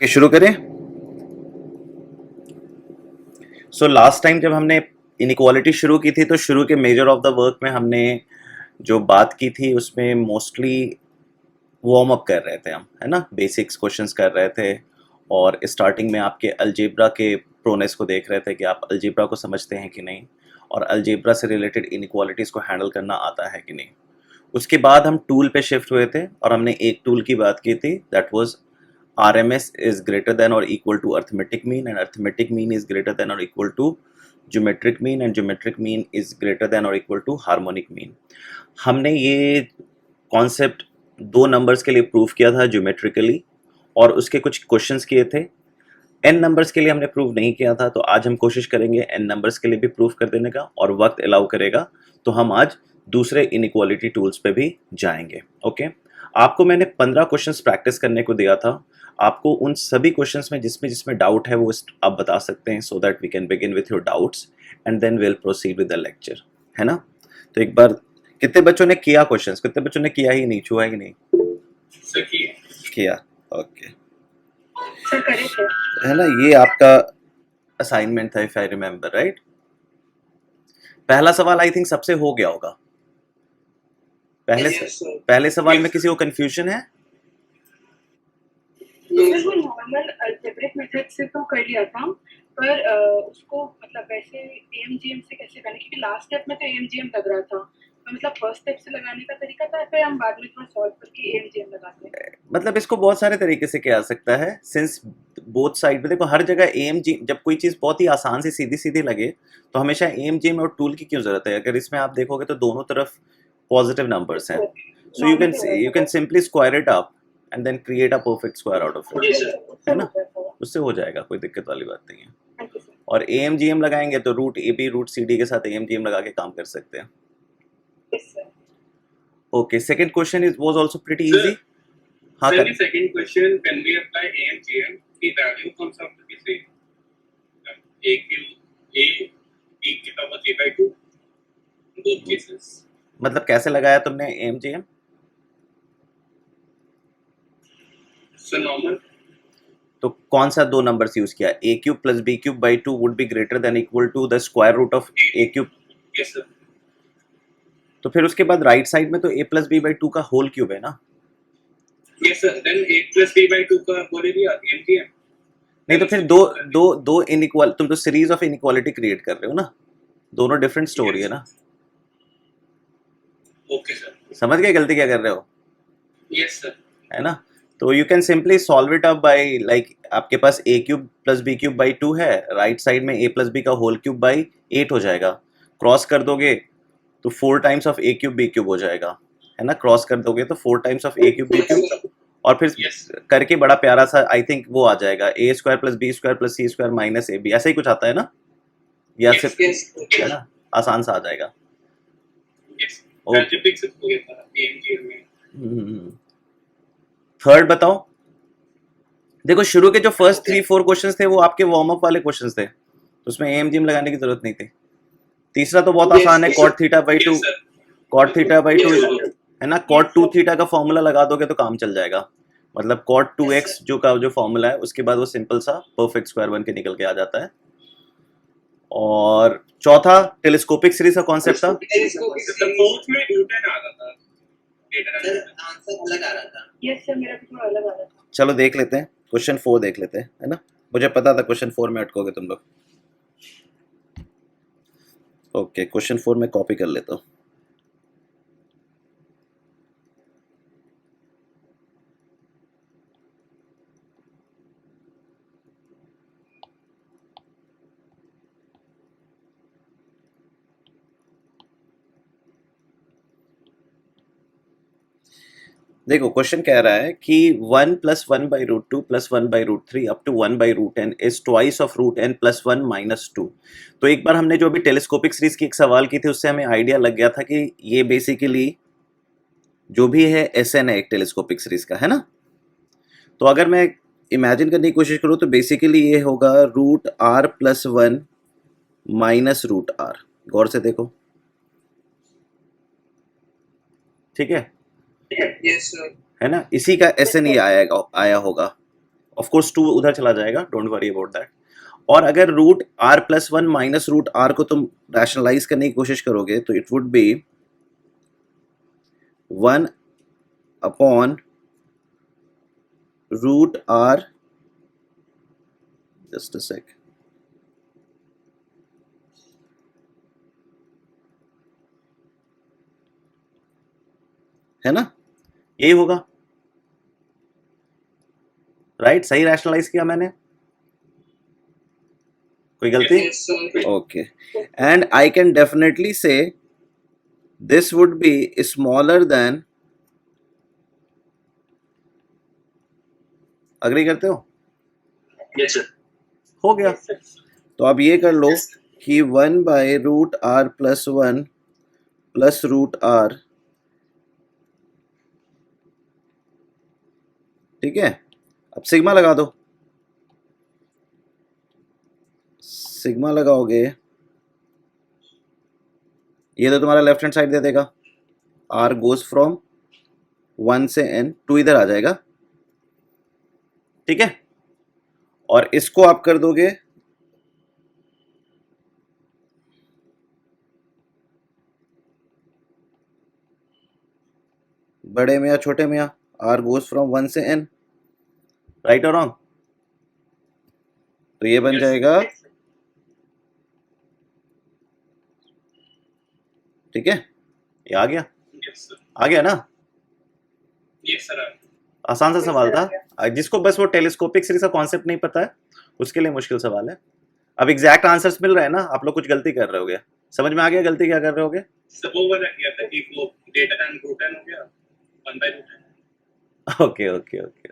शुरू करें। So last time जब हमने इनइक्वालिटी शुरू की थी तो शुरू के मेजर ऑफ द वर्क में हमने जो बात की थी उसमें मोस्टली वार्म अप कर रहे थे हम, है ना, बेसिक्स क्वेश्चंस कर रहे थे और स्टार्टिंग में आपके अलजेब्रा के प्रोनेस को देख रहे थे कि आप अलजेब्रा को समझते हैं कि नहीं और अलजेब्रा से रिलेटेड इनइक्वालिटीज़ को हैंडल करना आता है कि नहीं। उसके बाद हम टूल पे शिफ्ट हुए थे और हमने एक टूल की बात की थी, that was RMS is greater than or equal to arithmetic mean and arithmetic mean is greater than or equal to geometric mean and geometric mean is greater than or equal to harmonic mean। हमने ये concept दो numbers के लिए prove किया था geometrically और उसके कुछ क्वेश्चंस किए थे। n नंबर्स के लिए हमने प्रूव नहीं किया था, तो आज हम कोशिश करेंगे n नंबर्स के लिए भी प्रूव कर देने का और वक्त अलाउ करेगा तो हम आज दूसरे इनइक्वालिटी टूल्स पे भी जाएंगे। ओके, आपको मैंने 15 क्वेश्चंस प्रैक्टिस करने को दिया था। आपको उन सभी क्वेश्चंस में जिसमें जिसमें डाउट है वो आप बता सकते हैं, so that we can begin with your doubts and then will proceed with the lecture, है ना। तो एक बार कितने बच्चों ने किया क्वेश्चंस, कितने बच्चों ने किया ही नहीं, छुआ ही नहीं किया? ओके, है ना, ये आपका असाइनमेंट था इफ आई रिमेम्बर राइट। पहला सवाल आई थिंक सबसे हो गया होगा। पहले सवाल में किसी को कंफ्यूजन है? वो नॉर्मल अलजेब्रिक मेथड से तो कर लिया था, पर उसको मतलब वैसे एएमजीएम से कैसे करना, क्योंकि लास्ट स्टेप में तो एएमजीएम लग रहा था, तो मतलब फर्स्ट स्टेप से लगाने का तरीका था, फिर हम बाद में थोड़ा सॉल्व करके एएमजीएम लगाते हैं। मतलब इसको बहुत सारे तरीके से किया जा सकता है, सिंस बोथ साइड में देखो हर जगह एएमजी, जब कोई चीज़ बहुत ही आसान सी सीधी सीधी लगे तो हमेशा एएमजीएम और टूल की क्यों जरूरत है। अगर इसमें आप देखोगे तो दोनों तरफ पॉजिटिव नंबर्स हैं, so you can simply square it up and then create a perfect square out of it, है ना। उससे हो जाएगा, कोई दिक्कत वाली बात नहीं है। और एएमजीएम लगाएंगे तो root A B root C D के साथ एएमजीएम लगा के काम कर सकते हैं। Okay, second question is was also pretty easy. हाँ, Sir, the second question, when we apply AMGM, the value comes out to be same. B की power j/2 in both cases. मतलब कैसे लगाया तुमने एएमजीएम? So normal. तो कौन सा दो नंबर्स यूज किया? a cube plus b cube by 2 would be greater than equal to the square root of a cube. Yes sir. तो फिर उसके बाद राइट साइड में तो a प्लस बी बाई 2 का होल क्यूब है ना। Yes sir. Then a plus b/2 का whole area AMGM. नहीं तो फिर दो इनइक्वल, तुम तो सीरीज ऑफ इनइक्वालिटी क्रिएट कर रहे हो ना, दोनों डिफरेंट स्टोरी है ना। Okay sir. समझ गए गलती क्या कर रहे हो? Yes sir. है ना। तो you can simply solve it up by, like आपके पास a cube plus b cube by 2 है, राइट साइड में a प्लस बी का होल क्यूब बाई 8 हो जाएगा। क्रॉस कर दोगे तो 4 times of a cube b cube हो जाएगा, है ना। क्रॉस कर दोगे तो 4 times of a cube b cube और फिर करके बड़ा प्यारा सा आई थिंक वो आ जाएगा a square plus B square plus C square minus A B, ऐसा ही कुछ आता है ना, या Yes, सिर्फ yes, है ना, आसान सा आ जाएगा। Yes. Okay. Algebraic से हो गया था AMGM में. थर्ड बताओ। देखो शुरू के जो फर्स्ट 3-4 क्वेश्चंस थे वो आपके वार्म अप वाले क्वेश्चंस थे, तो उसमें एएमजीएम लगाने की जरूरत नहीं थी। तीसरा तो बहुत आसान है, cot theta by 2, cot theta by 2 है ना, कॉट 2 थीटा का फॉर्मूला लगा दोगे तो काम चल जाएगा। मतलब कॉट 2x जो का जो फॉर्मूला है उसके बाद वो सिंपल सा परफेक्ट स्क्वायर बन के निकल के आ जाता है। और चौथा टेलीस्कोपिक सीरीज का कॉन्सेप्ट था। फोर्थ में न्यूटन आ रहा था, आंसर अलग आ रहा था। यस सर, मेरा भी थोड़ा अलग आ रहा था। चलो देख लेते हैं, क्वेश्चन 4 देख लेते हैं, है ना। मुझे पता था क्वेश्चन 4 में अटकोगे तुम लोग। ओके, क्वेश्चन 4 में कॉपी कर लेता हूँ। देखो क्वेश्चन कह रहा है कि 1 plus 1 by root 2 plus 1 by root 3 up to 1 by root n is twice of root n plus 1 minus 2। तो एक बार हमने जो अभी टेलीस्कोपिक सीरीज की एक सवाल की थी उससे हमें आइडिया लग गया था कि ये बेसिकली जो भी है SN है एक टेलीस्कोपिक सीरीज का, है ना। तो अगर मैं इमेजिन करने की कोशिश करूँ तो बेसिकली ये होगा root r plus 1 minus root r। गौर से देखो, ठीक है, Yes sir. है ना। इसी का SN ये आया होगा ऑफ कोर्स 2 उधर चला जाएगा, डोंट वरी अबाउट दैट। और अगर root are plus 1 minus root r को तुम रैशनलाइज करने की कोशिश करोगे तो it would be 1 upon root r, just a sec, है ना, यही होगा, राइट? सही रैशनलाइज किया मैंने, कोई गलती? Yes, sir. Okay, and I can definitely say this would be smaller than, agree करते हो? Yes, sir. हो गया। Yes, sir. तो अब ये कर लो Yes, sir. कि 1 by root are plus 1 plus root R, ठीक है? अब सिग्मा लगा दो, सिग्मा लगाओगे ये तो तुम्हारा लेफ्ट हैंड साइड दे देगा, आर गोज फ्रॉम 1 से n, 2 इधर आ जाएगा, ठीक है? और इसको आप कर दोगे बड़े में या छोटे में, आर गोज फ्रॉम 1 से n, राइट और रॉन्ग? तो ये बन Yes. जाएगा, Yes, sir. ठीक है? ये आ गया, Yes, sir. आ गया ना? Yes, sir. आसान सा Yes, सवाल sir, था, आ जिसको बस वो टेलीस्कोपिक सीरीज का कॉन्सेप्ट नहीं पता है उसके लिए मुश्किल सवाल है। अब एग्जैक्ट आंसर्स मिल रहे हैं ना, आप लोग कुछ गलती कर रहे होगे, समझ में आ गया गलती क्या कर रहे होगे? सब वो वाला किया था कि वो डेटा टाइम रूटन हो गया 1 by routine. Okay okay okay,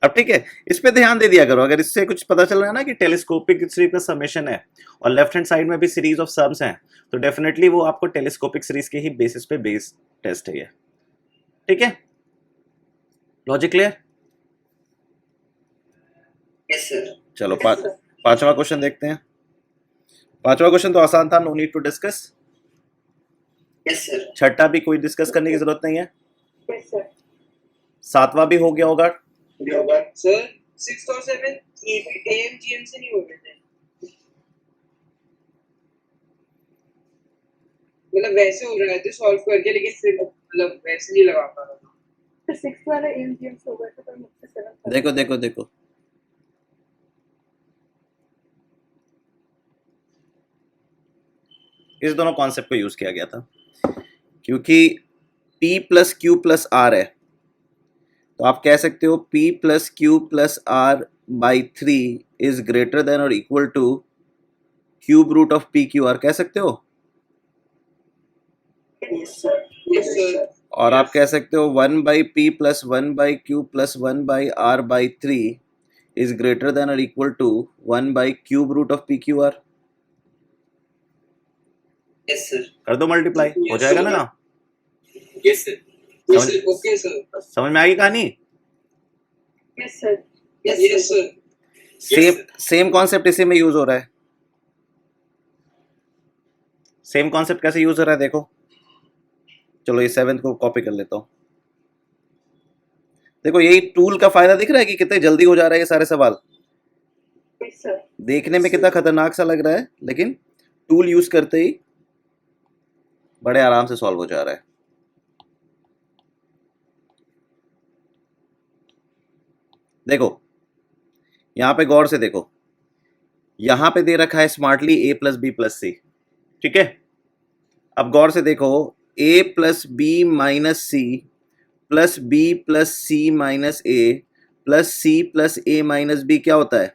अब ठीक है, इस पे ध्यान दे दिया करो। अगर इससे कुछ पता चल रहा है ना कि टेलीस्कोपिक सीरीज का समेशन है और लेफ्ट हैंड साइड में भी सीरीज ऑफ सम्स हैं, तो डेफिनेटली वो आपको टेलीस्कोपिक सीरीज के ही बेसिस पे बेस टेस्ट है ये, ठीक है? Logic clear? Yes sir. चलो Yes, sir. पांचवा क्वेश्चन देखते हैं। पांचवा क्वेश्चन तो आसान था, no need to discuss. Yes sir. छठा भी कोई डिस्कस करने की जरूरत नहीं है। Yes, sir. सातवां भी हो गया होगा। सर 6 और 7 एएमजीएम से नहीं हो रहे थे, मतलब वैसे हो रहे थे सॉल्व करके, लेकिन फिर मतलब वैसे नहीं लगा पा रहा था। तो 6 वाला AMGM से होगा तो मुझसे 7 था। देखो देखो देखो, इस दोनों कॉन्सेप्ट को यूज किया गया था क्योंकि P plus q plus r है, तो आप कह सकते हो P plus q plus r by 3 is greater than और equal to cube root of P q r, कह सकते हो। Yes, sir. Yes sir. और आप कह सकते हो 1 by P plus 1 by q plus 1 by r by 3 is greater than और equal to 1 by cube root of P q are. Yes sir. कर दो मल्टीप्लाई, हो जाएगा ना। Yes sir. समझ ओके सर। समझ में आ गई कहानी? Yes, sir. Yes sir. Same concept इसी में यूज हो रहा है। सेम कॉन्सेप्ट कैसे यूज हो रहा है देखो। चलो ये 7 को कॉपी कर लेता हूं। देखो यही टूल का फायदा दिख रहा है कि कितने जल्दी हो जा रहा है ये सारे सवाल। Yes, sir. देखने में कितना खतरनाक सा लग रहा है, लेकिन टूल यूज करते ही बड़े आराम से सॉल्व हो जा रहा है। देखो यहां पे गौर से देखो, यहां पे दे रखा है smartly a plus B plus c, ठीक है। अब गौर से देखो, a plus b minus c plus B plus c minus a plus C plus A minus b क्या होता है?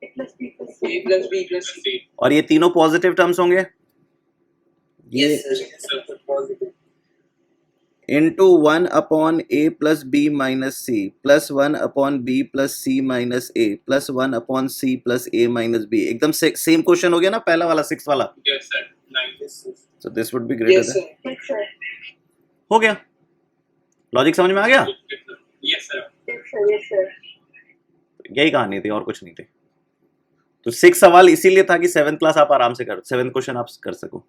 A plus B plus a C. Plus B plus c. और ये तीनों पॉजिटिव टर्म्स होंगे, ये sir. Into 1 upon a plus b minus c plus 1 upon b plus c minus a plus 1 upon C plus A minus B. एकदम same question हो गया ना पहला वाला, 6 वाला। Yes sir. 9 so this would be greater yes than, sir. Yes, sir. हो गया। Logic समझ में आ गया? Yes sir. Yes, sir. Yes, sir. यही कहानी थी और कुछ नहीं थी। तो 6 सवाल इसीलिए था कि 7th क्लास आप आराम से कर, 7th क्वेश्चन आप कर सको।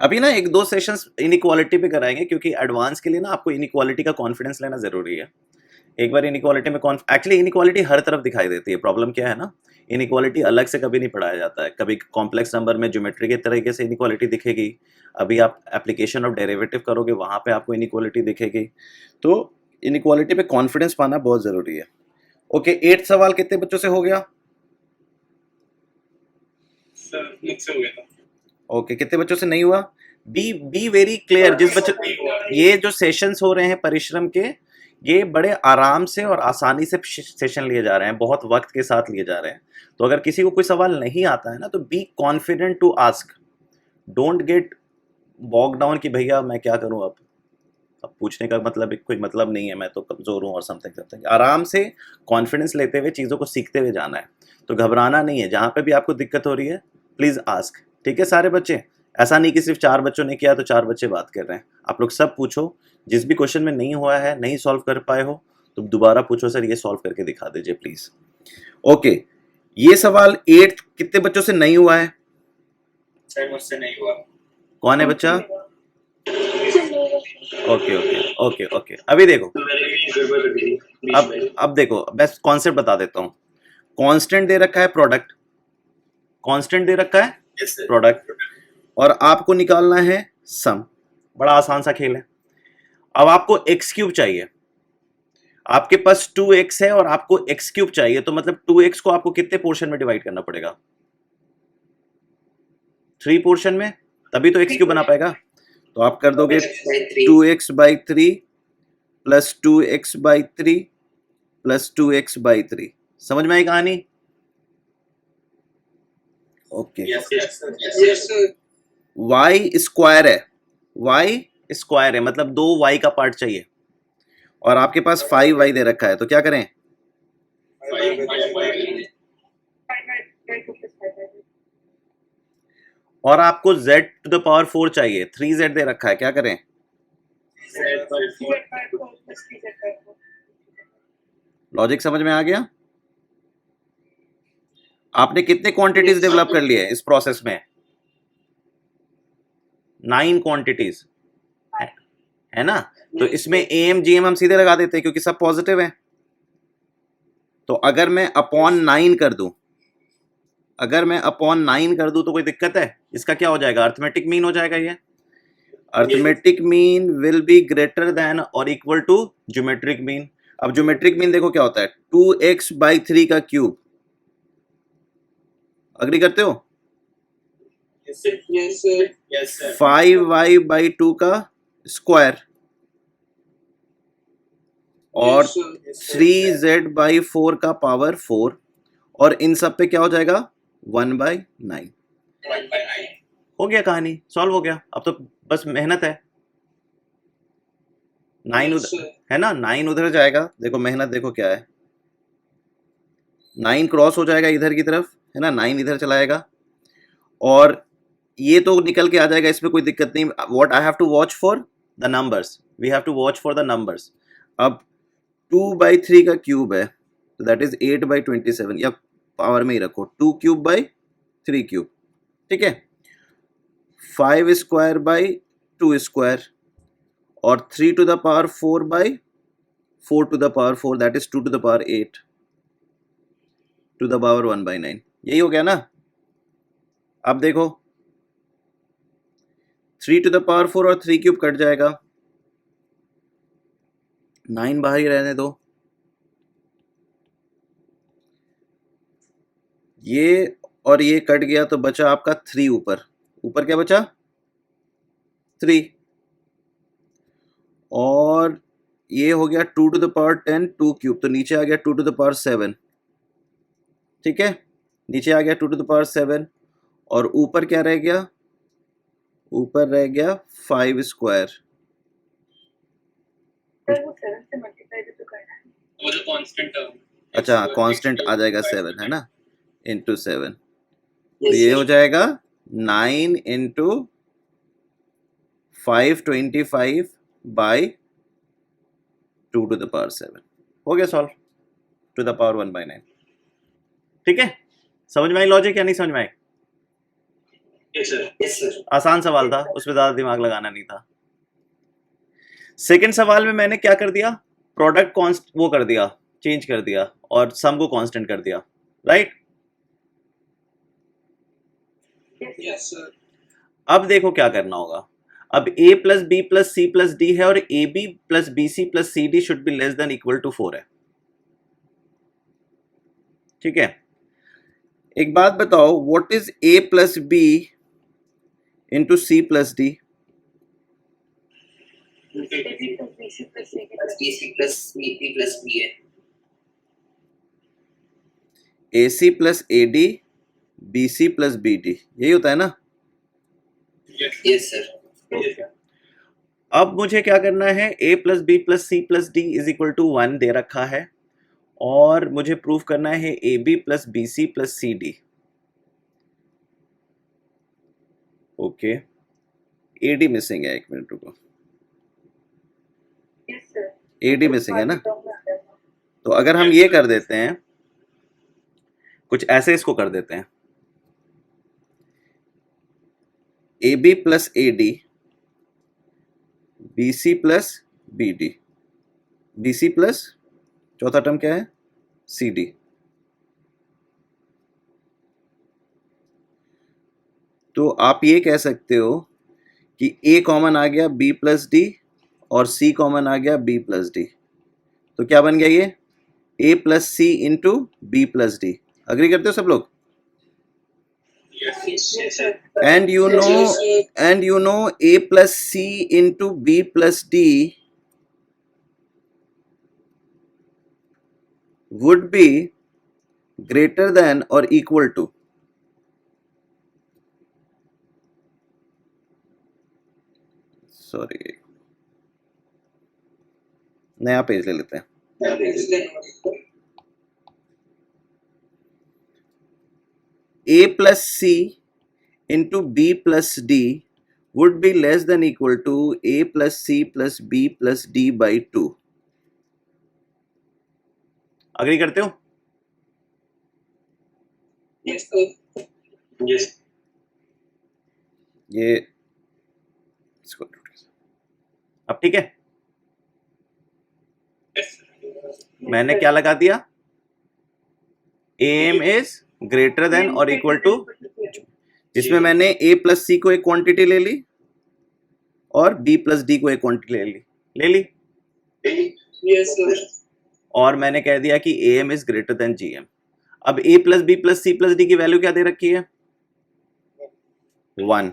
अभी ना एक दो सेशंस इनइक्वालिटी पे कराएंगे, क्योंकि एडवांस के लिए ना आपको इनइक्वालिटी का कॉन्फिडेंस लेना जरूरी है। एक बार इनइक्वालिटी में एक्चुअली इनइक्वालिटी हर तरफ दिखाई देती है। प्रॉब्लम क्या है ना, इनइक्वालिटी अलग से कभी नहीं पढ़ाया जाता है। कभी कॉम्प्लेक्स नंबर में ज्योमेट्री के तरीके से इनइक्वालिटी दिखेगी, अभी आप एप्लीकेशन ऑफ डेरिवेटिव करोगे वहाँ पे आपको इनइक्वालिटी दिखेगी। तो इनइक्वालिटी पे कॉन्फिडेंस पाना बहुत ज़रूरी है। ओके, 8 सवाल कितने बच्चों से हो गया? सर मुझसे हो गया था। ओके, कितने बच्चों से नहीं हुआ? Be very clear. जिस बच्चों ये जो सेशंस हो रहे हैं परिश्रम के, ये बड़े आराम से और आसानी से सेशन लिए जा रहे हैं, बहुत वक्त के साथ लिए जा रहे हैं। तो अगर किसी को कोई सवाल नहीं आता है ना, तो be confident to ask, don't get bog down कि भैया मैं क्या करूं, अब पूछने का मतलब कोई मतलब नहीं है, मैं तो कमज़ोर हूँ और समथिंग समथिंग। आराम से कॉन्फिडेंस लेते हुए चीज़ों को सीखते हुए जाना है, तो घबराना नहीं है। जहाँ पे भी आपको दिक्कत हो रही है प्लीज़ आस्क, ठीक है सारे बच्चे? ऐसा नहीं कि सिर्फ 4 बच्चों ने किया तो 4 बच्चे बात कर रहे हैं। आप लोग सब पूछो, जिस भी क्वेश्चन में नहीं हुआ है, नहीं सॉल्व कर पाए हो तो दोबारा पूछो, सर ये सॉल्व करके दिखा दीजिए प्लीज़। ओके, ये सवाल 8 कितने बच्चों से नहीं हुआ है? सर मुझसे नहीं हुआ। कौन है बच्चा? ओके ओके ओके ओके, अभी देखो, अब देखो, बेस्ट कॉन्सेप्ट बता देता हूँ। कांस्टेंट दे रखा है प्रोडक्ट, कांस्टेंट दे रखा है प्रोडक्ट, और आपको निकालना है सम। बड़ा आसान सा खेल है। अब आपको एक्स क्यूब चाहिए, आपके पास 2x है और आपको एक्स क्यूब चाहिए, तो मतलब 2x को आपको कितने पोर्शन में डिवाइड करना पड़ेगा? 3 पोर्शन में, तभी तो एक्स क्यूब बना पाएगा। तो आप कर दोगे 2x by 3 plus 2x by 3 plus 2x by 3। समझ में आई कहानी? Okay, Yes, sir. y square है, y स्क्वायर है मतलब 2y का पार्ट चाहिए, और आपके पास 5y दे रखा है, तो क्या करें? और आपको z टू द पावर 4 चाहिए, 3z दे रखा है, क्या करें? लॉजिक समझ में आ गया? आपने कितने क्वांटिटीज डेवलप कर लिए इस प्रोसेस में? 9 क्वांटिटीज है ना? तो इसमें एम जी एम हम सीधे लगा देते हैं क्योंकि सब पॉजिटिव है। तो अगर मैं अपॉन 9 कर दूं, अगर मैं अपॉन 9 कर दूं तो कोई दिक्कत है? इसका क्या हो जाएगा? अर्थमेटिक मीन हो जाएगा। ये arithmetic mean will be greater than और इक्वल टू ज्योमेट्रिक मीन। अब ज्योमेट्रिक मीन देखो क्या होता है, 2x बाई 3 का क्यूब। अग्री करते हो? Yes, sir. 5y बाई 2 का स्क्वायर और Yes, sir. 3z बाई 4 का पावर 4, और इन सब पे क्या हो जाएगा? 1/9। हो गया, कहानी सॉल्व हो गया। अब तो बस मेहनत है। 9 Yes, उधर sir. है ना, 9 उधर जाएगा, देखो मेहनत देखो क्या है, 9 क्रॉस हो जाएगा इधर की तरफ, है ना, 9 इधर चलाएगा, और ये तो निकल के आ जाएगा, इसमें कोई दिक्कत नहीं। What I have to watch for the numbers, we have to watch for the numbers. अब 2/3 का क्यूब है, तो दैट इज 8/27, या पावर में ही रखो, 2 क्यूब बाई 3 क्यूब, ठीक है। 5 स्क्वायर बाई 2 स्क्वायर, और 3 to the power 4 by 4 to the power 4, that is 2 to the power 8 to the power 1/9। यही हो गया ना? अब देखो 3 टू द पावर 4 और 3 क्यूब कट जाएगा, 9 बाहर ही रहने दो। ये और ये कट गया तो बचा आपका 3 ऊपर, ऊपर क्या बचा? 3, और ये हो गया 2 टू द पावर 10 2 क्यूब, तो नीचे आ गया 2 टू द पावर 7, ठीक है, नीचे आ गया 2 टू द पावर 7, और ऊपर क्या रह गया? ऊपर रह गया 5 स्क्वायर। वो जो कांस्टेंट है, अच्छा, कांस्टेंट आ जाएगा 7, है ना, इंटू 7, तो Yes, ये sir. हो जाएगा 9 into 525 by 2 to the power 7। हो गया सॉल्व, टू द पावर 1/9। ठीक है, समझ में आई लॉजिक या नहीं समझ में आई? Yes, sir. Yes, sir. आसान सवाल था, उसमें ज्यादा दिमाग लगाना नहीं था। सेकंड सवाल में मैंने क्या कर दिया, प्रोडक्ट कॉन्स्ट वो कर दिया, चेंज कर दिया और सम को कांस्टेंट कर दिया, राइट। Yes, sir. अब देखो क्या करना होगा। अब a plus B plus C plus D है और A B plus B C plus C D should be less than equal to 4 है, ठीक है। एक बात बताओ, what is a plus B into C plus D? AB plus BC plus CD plus BC plus EP plus BA. A C plus A D B C plus B D, यही होता है ना। Yes, sir. Yes, sir. अब मुझे क्या करना है, a plus B plus C plus D is equal to 1 दे रखा है और मुझे प्रूव करना है A B plus B C plus C D. Okay, A D missing है, एक मिनट रुको, Yes, sir. A D missing है ना। ना। तो अगर हम ये कर देते हैं, कुछ ऐसे इसको कर देते हैं, A B plus A D B C plus B D, B C plus चौथा टर्म क्या है, सी डी। तो आप ये कह सकते हो कि ए कॉमन आ गया बी प्लस डी और सी कॉमन आ गया बी प्लस डी, तो क्या बन गया ये a plus c into b plus d. Agree करते हो सब लोग? Yes, yes, sir. And you know a plus c into b plus d would be greater than or equal to, sorry नया पेज ले लेते हैं। a plus c into b plus d would be less than equal to a plus c plus b plus d by 2। Agree करते हो? Yes, sir. Yes. ये इसको अब ठीक है। Yes, sir. मैंने क्या लगा दिया, am is ग्रेटर देन और इक्वल टू, जिसमें मैंने a प्लस सी को एक क्वांटिटी ले ली और b प्लस डी को एक क्वांटिटी ले ली Yes, sir. और मैंने कह दिया कि am is greater than gm। अब a plus B plus C plus d की वैल्यू क्या दे रखी है, 1।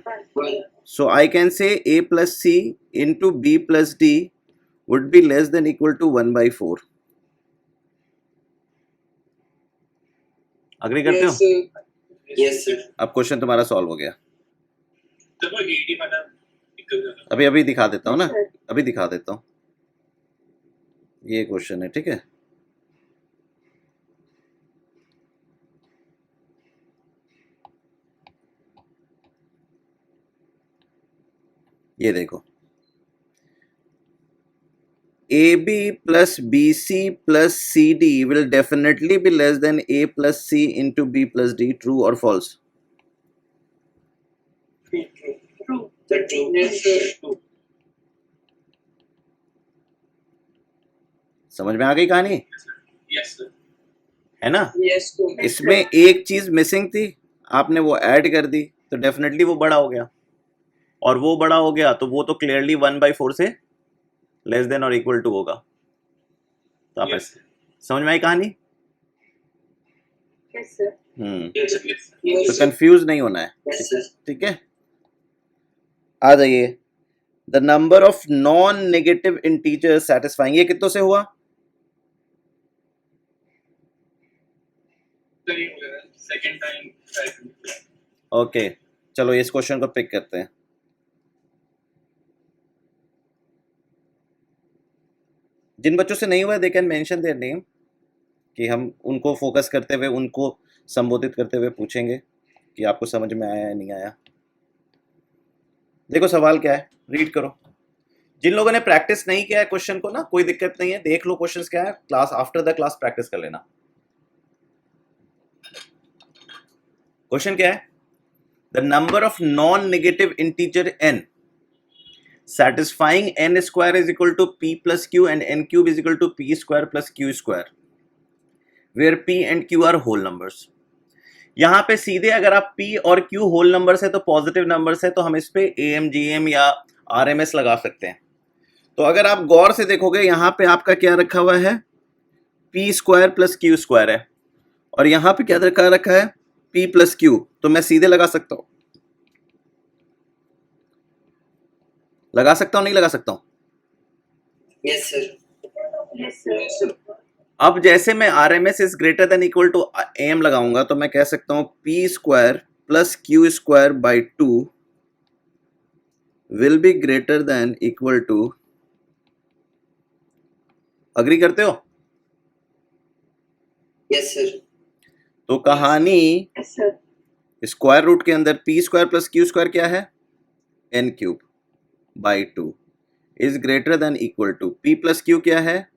So I can say a plus c into b plus d would be less than equal to 1/4। अग्री करते हो? Yes, sir. Yes, sir. अब क्वेश्चन तुम्हारा सॉल्व हो गया। तो वो 80 वाला निकल जाता। अभी दिखा देता हूँ ना, अभी दिखा देता हूँ। ये क्वेश्चन है, ठीक है। ये देखो, AB plus BC plus CD will definitely be less than A plus C into B plus D, true or false? True, true. True. The true. Yes, sir. True. समझ में आ गई कहानी, Yes, sir. है ना। Yes, sir. इसमें एक चीज मिसिंग थी, आपने वो ऐड कर दी तो डेफिनेटली वो बड़ा हो गया, और वो बड़ा हो गया तो वो तो क्लियरली 1/4 से लेस देन और इक्वल टू होगा। तो आप Yes, ऐसे समझ में आई कहानी। Yes, sir. Yes, sir. Yes, sir. Yes, तो sir. कंफ्यूज नहीं होना है, Yes, sir. ठीक है। आ जाइए, the number of non negative integer satisfying, ये कितनों से हुआ, Second time try to do that. Okay चलो इस क्वेश्चन को पिक करते हैं। जिन बच्चों से नहीं हुआ they can mention their name, कि हम उनको फोकस करते हुए, उनको संबोधित करते हुए पूछेंगे कि आपको समझ में आया या नहीं आया। देखो सवाल क्या है, रीड करो। जिन लोगों ने प्रैक्टिस नहीं किया है क्वेश्चन को ना, कोई दिक्कत नहीं है, देख लो क्वेश्चंस क्या है, class after the class practice कर लेना। क्वेश्चन क्या है, the number of non-negative integer n satisfying n square is equal to p plus q and n cube is equal to p square plus q square where p and q are whole numbers. यहाँ पे सीधे अगर आप p और q whole numbers है तो positive numbers है तो हम इस पे AMGM या RMS लगा सकते हैं. तो अगर आप गौर से देखोगे यहाँ पे आपका क्या रखा हुआ है, p square plus q square है और यहाँ पे क्या रखा है p प्लस q. तो मैं सीधे लगा सकता हूँ, नहीं लगा सकता हूँ? Yes, sir. Yes, sir. Yes, sir. अब जैसे मैं RMS is greater than equal to AM लगाऊंगा तो मैं कह सकता हूं p square plus q square by 2 will be greater than equal to. Agree करते हो? Yes, sir. तो कहानी Yes, sir. स्क्वायर रूट के अंदर p square plus q square क्या है, n cube by 2 is greater than equal to p plus q क्या है,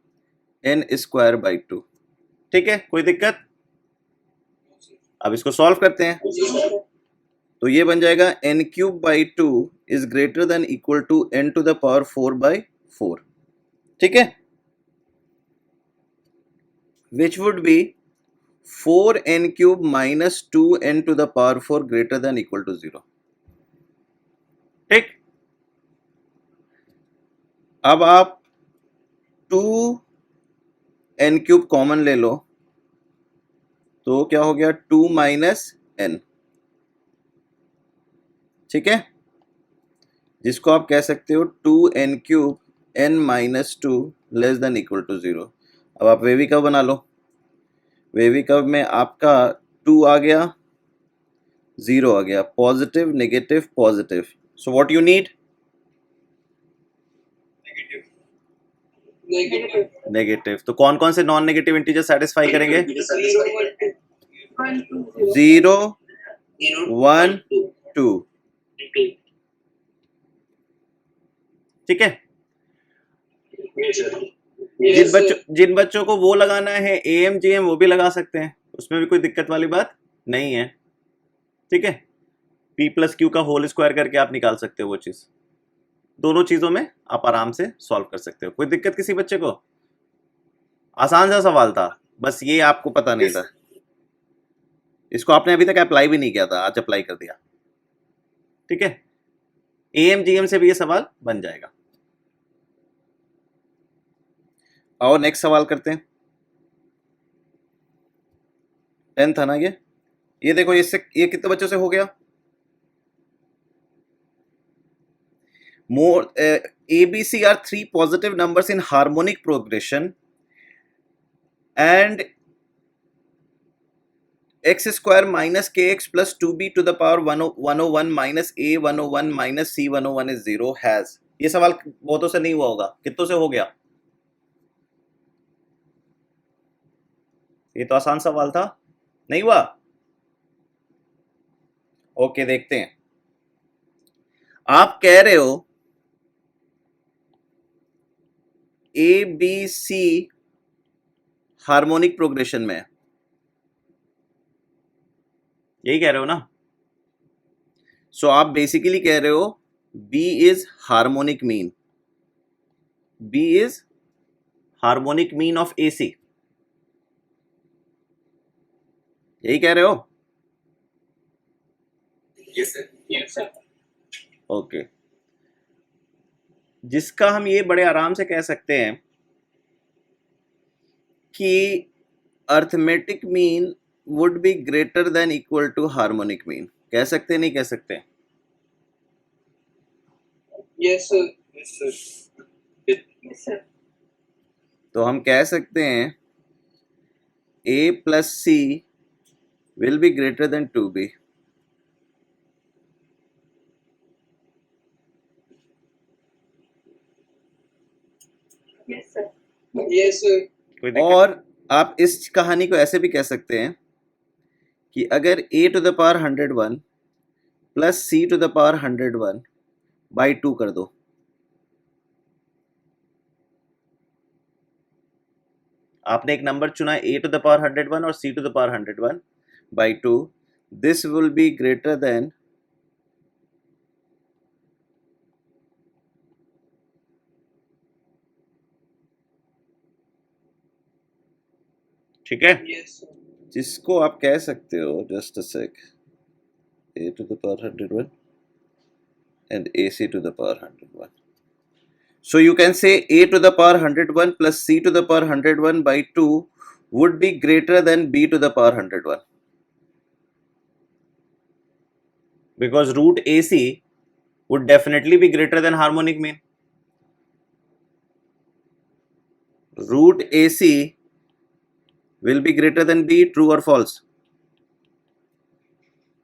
n स्क्वायर बाई 2. ठीक है, कोई दिक्कत? अब इसको सॉल्व करते हैं. तो ये बन जाएगा n cube by 2 is greater than equal to n to the power 4 by 4. ठीक है, which would be 4n cube minus 2n to the power 4 greater than equal to 0. ठीक, अब आप 2n क्यूब कॉमन ले लो तो क्या हो गया 2 माइनस n. ठीक है, जिसको आप कह सकते हो 2n cube n minus 2 less than equal to 0. अब आप वेवी कर्व बना लो. वेवी कर्व में आपका 2 आ गया, 0 आ गया, positive negative positive. So what you need? Negative. Negative. तो कौन कौन से नॉन नेगेटिव इंटीजर सेटिस्फाई करेंगे? 1, 2, 0. 0 0, 1 2. ठीक है, Yes, sir. जिन बच्चों को वो लगाना है AMGM वो भी लगा सकते हैं, उसमें भी कोई दिक्कत वाली बात नहीं है. ठीक है, p प्लस क्यू का होल स्क्वायर करके आप निकाल सकते हो वो चीज. दोनों चीजों में आप आराम से सॉल्व कर सकते हो. कोई दिक्कत किसी बच्चे को? आसान सा सवाल था, बस ये आपको पता नहीं था. इसको आपने अभी तक अप्लाई भी नहीं किया था, आज अप्लाई कर दिया. ठीक है, AMGM से भी ये सवाल बन जाएगा. और नेक्स्ट सवाल करते हैं. 10 था ना ये देखो, ये कितने बच्चों से हो गया? More ABC are 3 positive numbers in harmonic progression and x square minus kx plus 2b to the power 101 minus a 101 minus c 101 is 0 has. ये सवाल बहुतों से नहीं हुआ होगा, कितनों से हो गया? ये तो आसान सवाल था, नहीं हुआ? ओके, देखते हैं. आप कह रहे हो A B C harmonic progression में, यही कह रहे हो ना? सो आप बेसिकली कह रहे हो B is harmonic mean, B is harmonic mean of AC, यही कह रहे हो? Yes, sir. Yes, sir. Okay, जिसका हम ये बड़े आराम से कह सकते हैं कि arithmetic mean would be greater than equal to harmonic mean. कह सकते नहीं कह सकते? Yes, sir. Yes, sir. Yes, sir. तो हम कह सकते हैं A plus C will be greater then 2B. Yes, sir. Yes, sir. कोई दिक्कत? और आप इस कहानी को ऐसे भी कह सकते हैं कि अगर a to the power 101 plus c to the power 101 by 2 कर दो. आपने एक नंबर चुना a टू द पावर 101 और c to the power 101 by 2. This will be greater than ठीक है, Yes, sir. जिसको आप कह सकते हो, just a sec, a to the power 101 and ac to the power 101. So you can say a to the power 101 plus c to the power 101 by 2 would be greater than b to the power 101, because root ac would definitely be greater than harmonic mean. Root ac will be greater than b, true or false?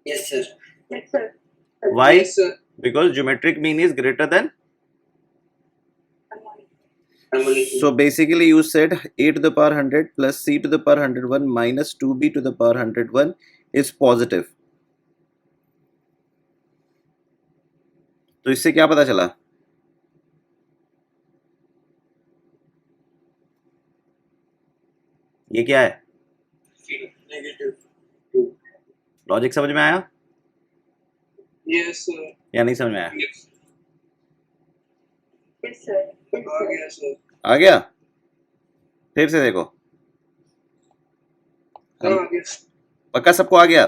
Yes, sir. Yes, sir. Why? Yes, sir. Because geometric mean is greater than. Harmonic. So basically you said a to the power 100 plus c to the power 101 minus 2b to the power 101 is positive. तो इससे क्या पता चला? ये क्या है? Negative. Logic समझ में आया Yes, sir. या नहीं समझ में आया? Yes. Yes, sir. Yes, आ sir. गया, sir. आ गया? फिर से देखो, हाँ, आ गया. पक्का सबको आ गया?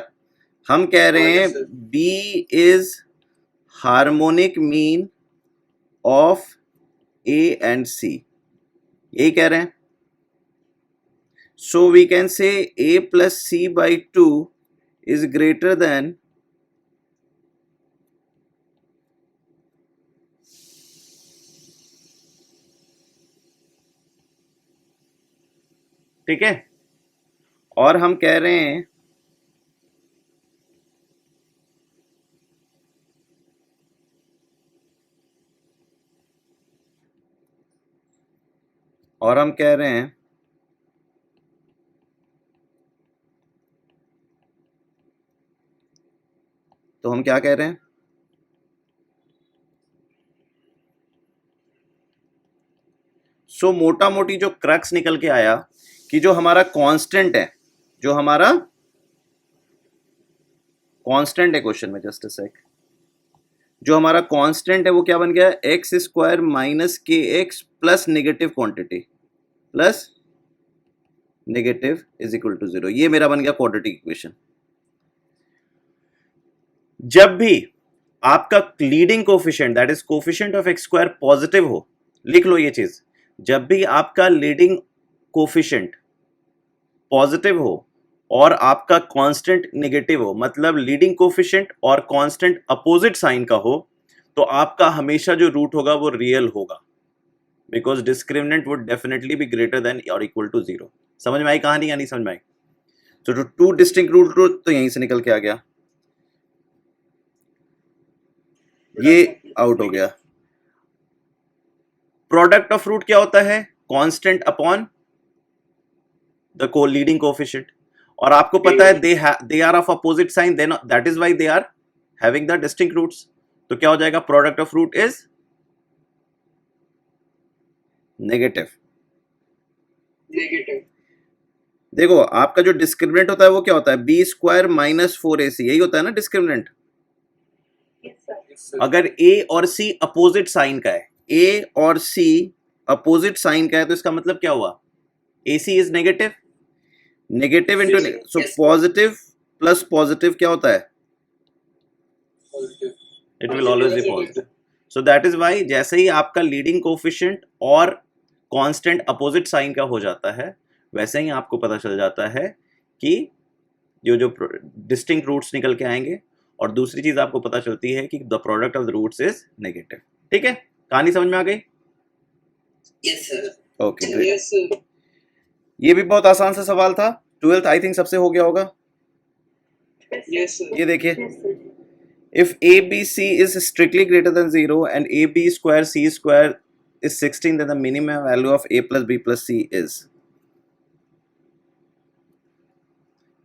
हम कह रहे आ गया, हैं sir. b is harmonic mean of a and c, यही कह रहे हैं. So we can say a plus c by 2 is greater than ठीक है, और हम कह रहे हैं तो हम क्या कह रहे हैं? सो मोटा मोटी जो क्रक्स निकल के आया कि जो हमारा कांस्टेंट है, जो हमारा कांस्टेंट है क्वेश्चन में, जस्ट अ सेक, जो हमारा कांस्टेंट है वो क्या बन गया? X square minus k x plus negative quantity plus negative is equal to 0. ये मेरा बन गया क्वाड्रेटिक इक्वेशन. जब भी आपका leading coefficient, that is coefficient of x square, positive हो, लिख लो ये चीज, जब भी आपका लीडिंग कोफिशिएंट पॉजिटिव हो और आपका कांस्टेंट नेगेटिव हो, मतलब लीडिंग कोफिशिएंट और कांस्टेंट अपोजिट साइन का हो, तो आपका हमेशा जो रूट होगा वो रियल होगा, because discriminant would definitely be greater than और इक्वल टू 0. समझ में आई कहानी या नहीं समझ में आई? तो टू डिस्टिंक्ट रूट तो यहीं से निकल के आ गया, ये आउट हो गया. प्रोडक्ट ऑफ रूट क्या होता है? कांस्टेंट अपॉन द को लीडिंग कोफिशिएंट, और आपको पता है they are of opposite sign, then that is why they are having the distinct roots. तो क्या हो जाएगा? Product of root is negative. Negative. देखो आपका जो डिस्क्रिमिनेंट होता है वो क्या होता है? बी स्क्वायर माइनस 4ac, यही होता है ना discriminant. Yes, sir. Yes, sir. अगर a और c अपोजिट साइन का है, a और c अपोजिट साइन का है, तो इसका मतलब क्या हुआ? ac is negative, negative into, so Yes. Positive plus positive क्या होता है? Positive. It will always B positive. So that is why जैसे ही आपका लीडिंग कोफिशिएंट और कांस्टेंट अपोजिट साइन का हो जाता है, वैसे ही आपको पता चल जाता है कि जो डिस्टिंक्ट रूट्स निकल के आएंगे, और दूसरी चीज आपको पता चलती है कि the product of the roots is negative. ठीक है, कहानी समझ में आ गई? Yes, sir. Okay great. Yes, sir. ये भी बहुत आसान सा सवाल था. 12th आई थिंक सबसे हो गया होगा. Yes, sir. Yes, sir. ये देखिए, Yes, sir. if ABC is strictly greater than 0 and AB square C square is 16, then the minimum value of A plus B plus C is.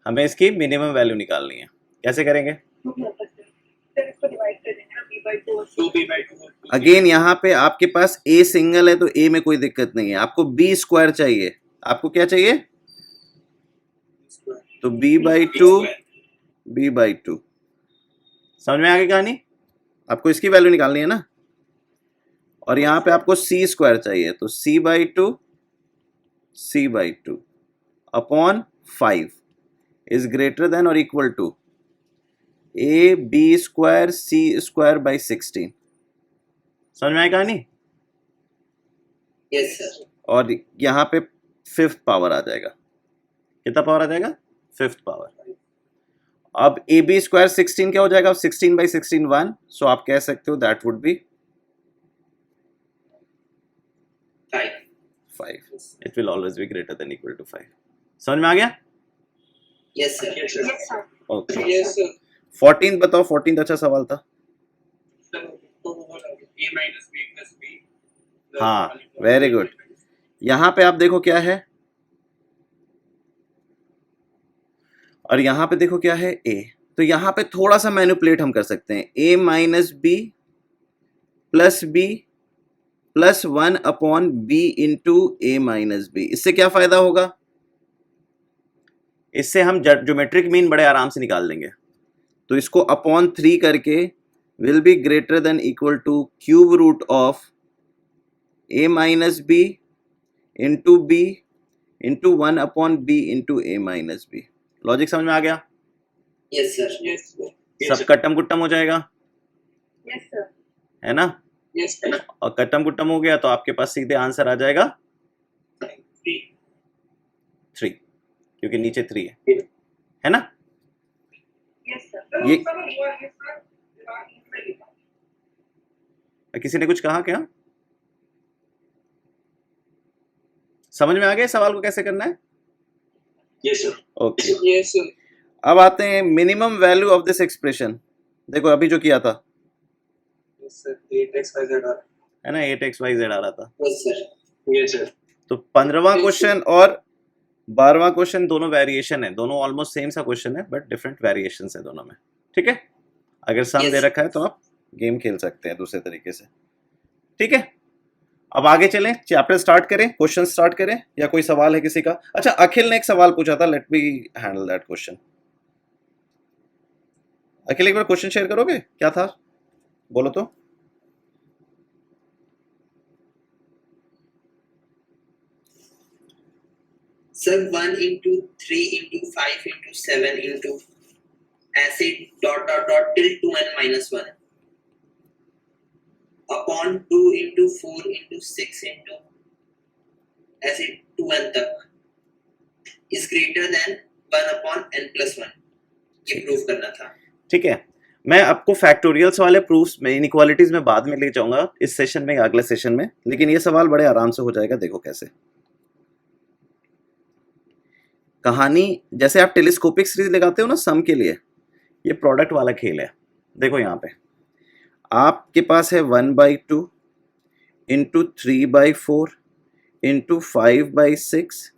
हमें इसकी minimum value निकालनी है. कैसे करेंगे? Sir इसको divide कर देना b by 2 और c. 2b by 2. अगेन यहाँ पे आपके पास A सिंगल है तो A में कोई दिक्कत नहीं है. आपको B स्क्वायर चाहिए. आपको क्या चाहिए? तो B by 2, B by 2. समझ में आ गई कहानी? आपको इसकी वैल्यू निकालनी है ना, और यहाँ पे आपको C स्क्वायर चाहिए, तो C by 2, C by 2. Upon 5 is greater than और equal to a b square c square by 16। समझ में आई कहानी? Yes, sir. और यहाँ पे 5th पावर आ जाएगा। कितना पावर आ जाएगा? 5th power. अब ए बी स्क्वायर 16 क्या हो जाएगा? 16 बाई 16 1, सो आप कह सकते हो that would be 5। It will always be greater than equal to 5। समझ में आ गया? Yes, sir. Yes, sir. Yes, sir. Okay. Yes, sir. 14 बताओ। 14 अच्छा सवाल था। Sir, तो वो वाला a minus b plus b. हाँ, very good. यहां पे आप देखो क्या है, और यहां पे देखो क्या है, a। तो यहां पे थोड़ा सा मैनिपुलेट हम कर सकते हैं, a minus B plus B plus 1 upon B into A minus B. इससे क्या फायदा होगा? इससे हम ज्योमेट्रिक मीन बड़े आराम से निकाल लेंगे। तो इसको अपॉन 3 करके will be greater than equal to cube root of a minus B into B into 1 upon B into A minus B. Logic समझ में आ गया? Yes, sir. Yes, sir. Yes, सब कट्टम कुट्टम हो जाएगा, Yes, sir. है ना? Yes, sir. और कट्टम कुट्टम हो गया तो आपके पास सीधे आंसर आ जाएगा 3, क्योंकि नीचे 3 है ना? Yes, sir. ये किसी ने कुछ कहा क्या? समझ में आ गया सवाल को कैसे करना है? Yes, sir. Okay. Yes, sir. अब आते हैं minimum value of this expression. देखो अभी जो किया था, Yes, sir. 8x, y, z है ना, 8xyz आ रहा था। Yes, sir. Yes, sir. तो 15वां क्वेश्चन और 12वां क्वेश्चन दोनों वेरिएशन है, दोनों ऑलमोस्ट सेम सा क्वेश्चन है बट डिफरेंट वेरिएशंस है दोनों में। ठीक है, अगर सम Yes. दे रखा है तो आप गेम खेल सकते हैं दूसरे तरीके से। ठीक है, अब आगे चलें, चैप्टर स्टार्ट करें, क्वेश्चन स्टार्ट करें, या कोई सवाल है किसी का? अच्छा, अखिल ने एक सवाल पूछा था, let me handle that question. Akhil एक बार क्वेश्चन शेयर करोगे, क्या था? बोलो तो। Sir, 1 into 3 into 5 into 7 into ऐसे dot dot dot till 2n minus 1 upon 2 into 4 into 6 into ऐसे 2n तक is greater than 1 upon n plus 1। ये प्रूफ करना था। ठीक है, मैं आपको फैक्टोरियल्स वाले प्रूफ्स में, इनइक्वालिटीज में बाद में ले जाऊंगा इस सेशन में, अगले सेशन में, लेकिन ये सवाल बड़े आराम से हो जाएगा। देखो कैसे कहानी, जैसे आप टेलीस्कोपिक सीरीज लगाते हो ना सम के लिए, ये प्रोडक्ट वाला खेल है। देखो यहाँ पे आपके पास है 1/2 इंटू 3/4 इंटू 5/6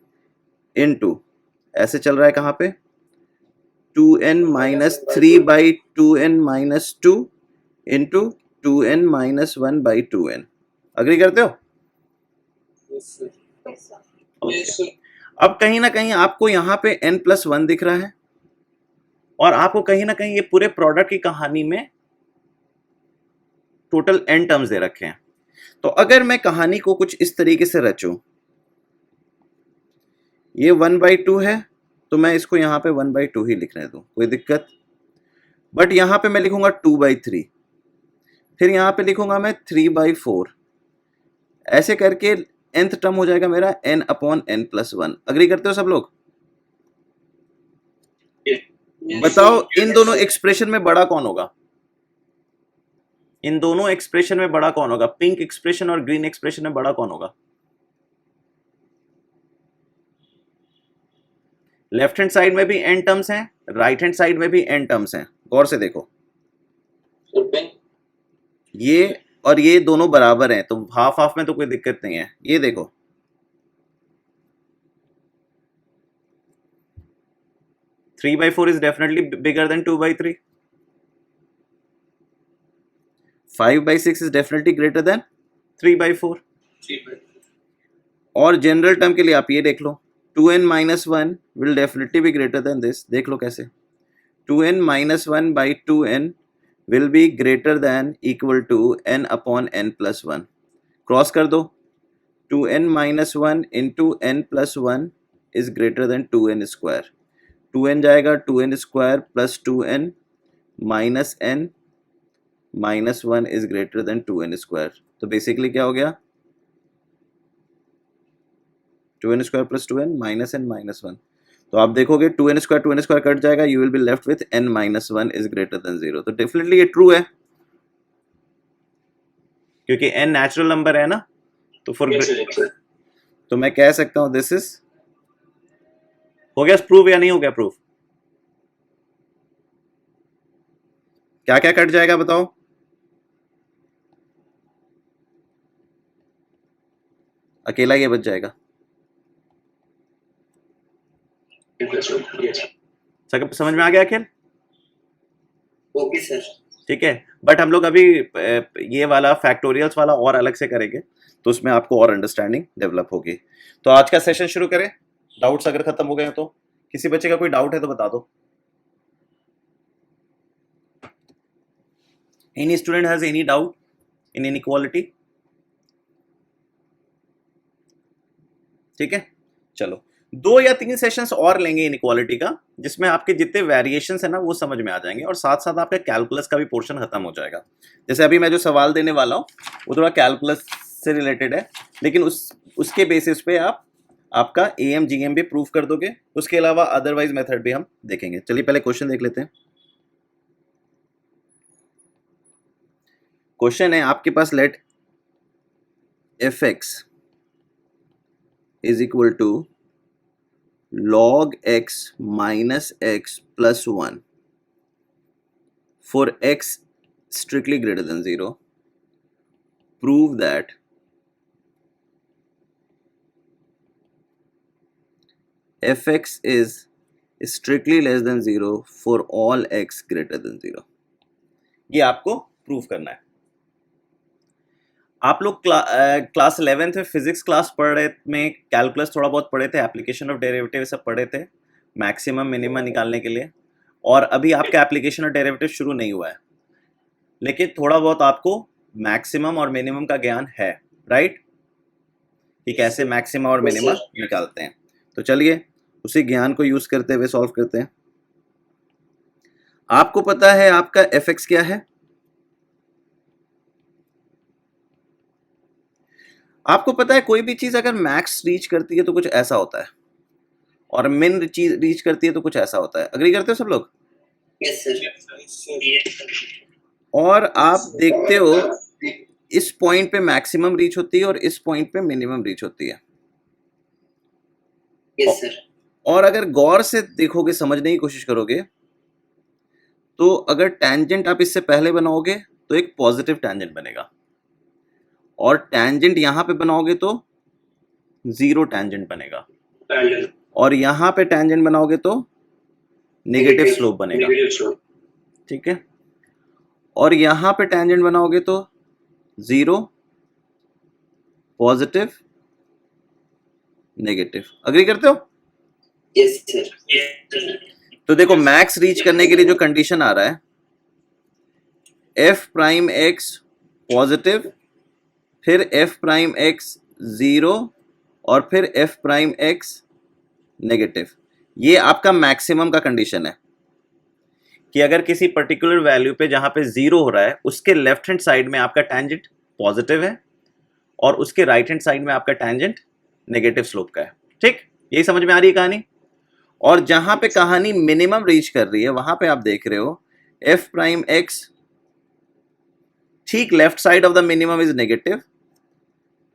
इंटू ऐसे चल रहा है कहाँ पे 2n minus 3/2n minus 2 into 2n minus 1/2n। Agree करते हो? Yes, sir. Yes, sir. Yes, sir. अब कहीं ना कहीं आपको यहाँ पे n+1 दिख रहा है, और आपको कहीं ना कहीं ये पूरे प्रोडक्ट की कहानी में टोटल n टर्म्स दे रखे हैं। तो अगर मैं कहानी को कुछ इस तरीके से रचूं, ये 1/2 है तो मैं इसको यहाँ पे 1/2 ही लिखने दूं, कोई दिक्कत? बट यहाँ पे मैं लिखूंगा 2/3, फिर यहाँ पे लिखूंगा मैं 3/4, ऐसे करके nth टर्म हो जाएगा मेरा n/n+1। अग्री करते हो सब लोग? Yes, बताओ sir. इन दोनों एक्सप्रेशन में बड़ा कौन होगा? इन दोनों एक्सप्रेशन में बड़ा कौन होगा? पिंक एक्सप्रेशन और ग्रीन एक्सप्रेशन में बड़ा कौन होगा? लेफ्ट हैंड साइड में भी n टर्म्स हैं, राइट हैंड साइड में भी n टर्म्स हैं। गौर से देखो, ये और ये दोनों बराबर हैं, तो हाफ हाफ में तो कोई दिक्कत नहीं है। ये देखो, three by four is definitely bigger than 2/3, 5/6 is definitely greater than 3/4। 3/4. और जनरल टर्म के लिए आप ये देख लो, 2n minus 1 will definitely be greater than this. देख लो कैसे, 2n minus 1/2n will be greater than equal to n/n+1। Cross कर दो, 2n minus 1 into n+1 is greater than 2n square. 2n जाएगा 2n square plus 2n minus n minus 1 is greater than 2n square. तो basically क्या हो गया, 2n square plus 2n minus n minus 1। तो आप देखोगे 2n स्क्वायर कट जाएगा, you will be left with n minus 1 is greater than 0। तो definitely ये ट्रू है क्योंकि n नेचुरल नंबर है ना। तो for Yes, sir. Yes, sir. तो मैं कह सकता हूं दिस इज हो गया प्रूफ या नहीं हो गया प्रूफ? क्या क्या कट जाएगा बताओ? अकेला ये बच जाएगा। Yes, sir. Yes. समझ में आ गया अखिल? Okay sir. ठीक है, बट हम लोग अभी ये वाला फैक्टोरियल्स वाला और अलग से करेंगे, तो उसमें आपको और अंडरस्टैंडिंग डेवलप होगी। तो आज का सेशन शुरू करें। डाउट्स अगर खत्म हो गए हैं तो किसी बच्चे का कोई डाउट है तो बता दो। Any student has any doubt in inequality? ठीक है, चलो 2 या 3 सेशंस और लेंगे इनइक्वालिटी का, जिसमें आपके जितने वेरिएशंस है ना वो समझ में आ जाएंगे, और साथ साथ आपका कैलकुलस का भी पोर्शन खत्म हो जाएगा। जैसे अभी मैं जो सवाल देने वाला हूँ वो थोड़ा कैलकुलस से रिलेटेड है, लेकिन उसके बेसिस पे आपका एएम जीएम भी प्रूव कर दोगे। उसके अलावा अदरवाइज मेथड भी हम देखेंगे। चलिए पहले क्वेश्चन देख लेते हैं। क्वेश्चन है आपके पास, let fx is equal to log x minus x plus 1 for x strictly greater than 0. Prove that fx is strictly less than 0 for all x greater than 0. ये आपको प्रूव करना है। आप लोग क्लास 11th में फिजिक्स क्लास पढ़ रहे में कैलकुलस थोड़ा बहुत पढ़े थे, एप्लीकेशन ऑफ डेरिवेटिव सब पढ़े थे, मैक्सिमम मिनिमम निकालने के लिए। और अभी आपका एप्लीकेशन ऑफ डेरिवेटिव शुरू नहीं हुआ है, लेकिन थोड़ा बहुत आपको मैक्सिमम और मिनिमम का ज्ञान है, राइट? कि कैसे मैक्सिमम और मिनिमम निकालते हैं। तो चलिए उसी ज्ञान को यूज करते हुए सॉल्व करते हैं। आपको पता है आपका fx क्या है? आपको पता है कोई भी चीज अगर मैक्स रीच करती है तो कुछ ऐसा होता है, और मिन चीज रीच करती है तो कुछ ऐसा होता है। अग्री करते हो सब लोग? Yes sir. और आप देखते हो इस पॉइंट पे मैक्सिमम रीच होती है और इस पॉइंट पे मिनिमम रीच होती है। Yes sir. और अगर गौर से देखोगे, समझने की कोशिश करोगे, तो अगर टैंजेंट आप इससे पहले बनाओगे तो एक पॉजिटिव टैंजेंट बनेगा, और टैंजेंट यहां पे बनाओगे तो जीरो टैंजेंट बनेगा, और यहां पे टैंजेंट बनाओगे तो नेगेटिव स्लोप बनेगा। ठीक है, और यहां पे टैंजेंट बनाओगे तो जीरो, पॉजिटिव, नेगेटिव। अग्री करते हो? Yes sir. तो देखो मैक्स रीच करने के लिए जो कंडीशन आ रहा है, एफ प्राइम एक्स पॉजिटिव, फिर एफ प्राइम एक्स जीरो, और फिर एफ प्राइम एक्स नेगेटिव। ये आपका मैक्सिमम का कंडीशन है कि अगर किसी पर्टिकुलर वैल्यू पे जहां पे जीरो हो रहा है उसके लेफ्ट हैंड साइड में आपका टैंजेंट पॉजिटिव है, और उसके राइट हैंड साइड में आपका टैंजेंट नेगेटिव स्लोप का है। ठीक, यही समझ में आ रही है कहानी? और जहां पे कहानी मिनिमम रीच कर रही है वहां पे आप देख रहे हो एफ प्राइम एक्स ठीक left side of the minimum is negative,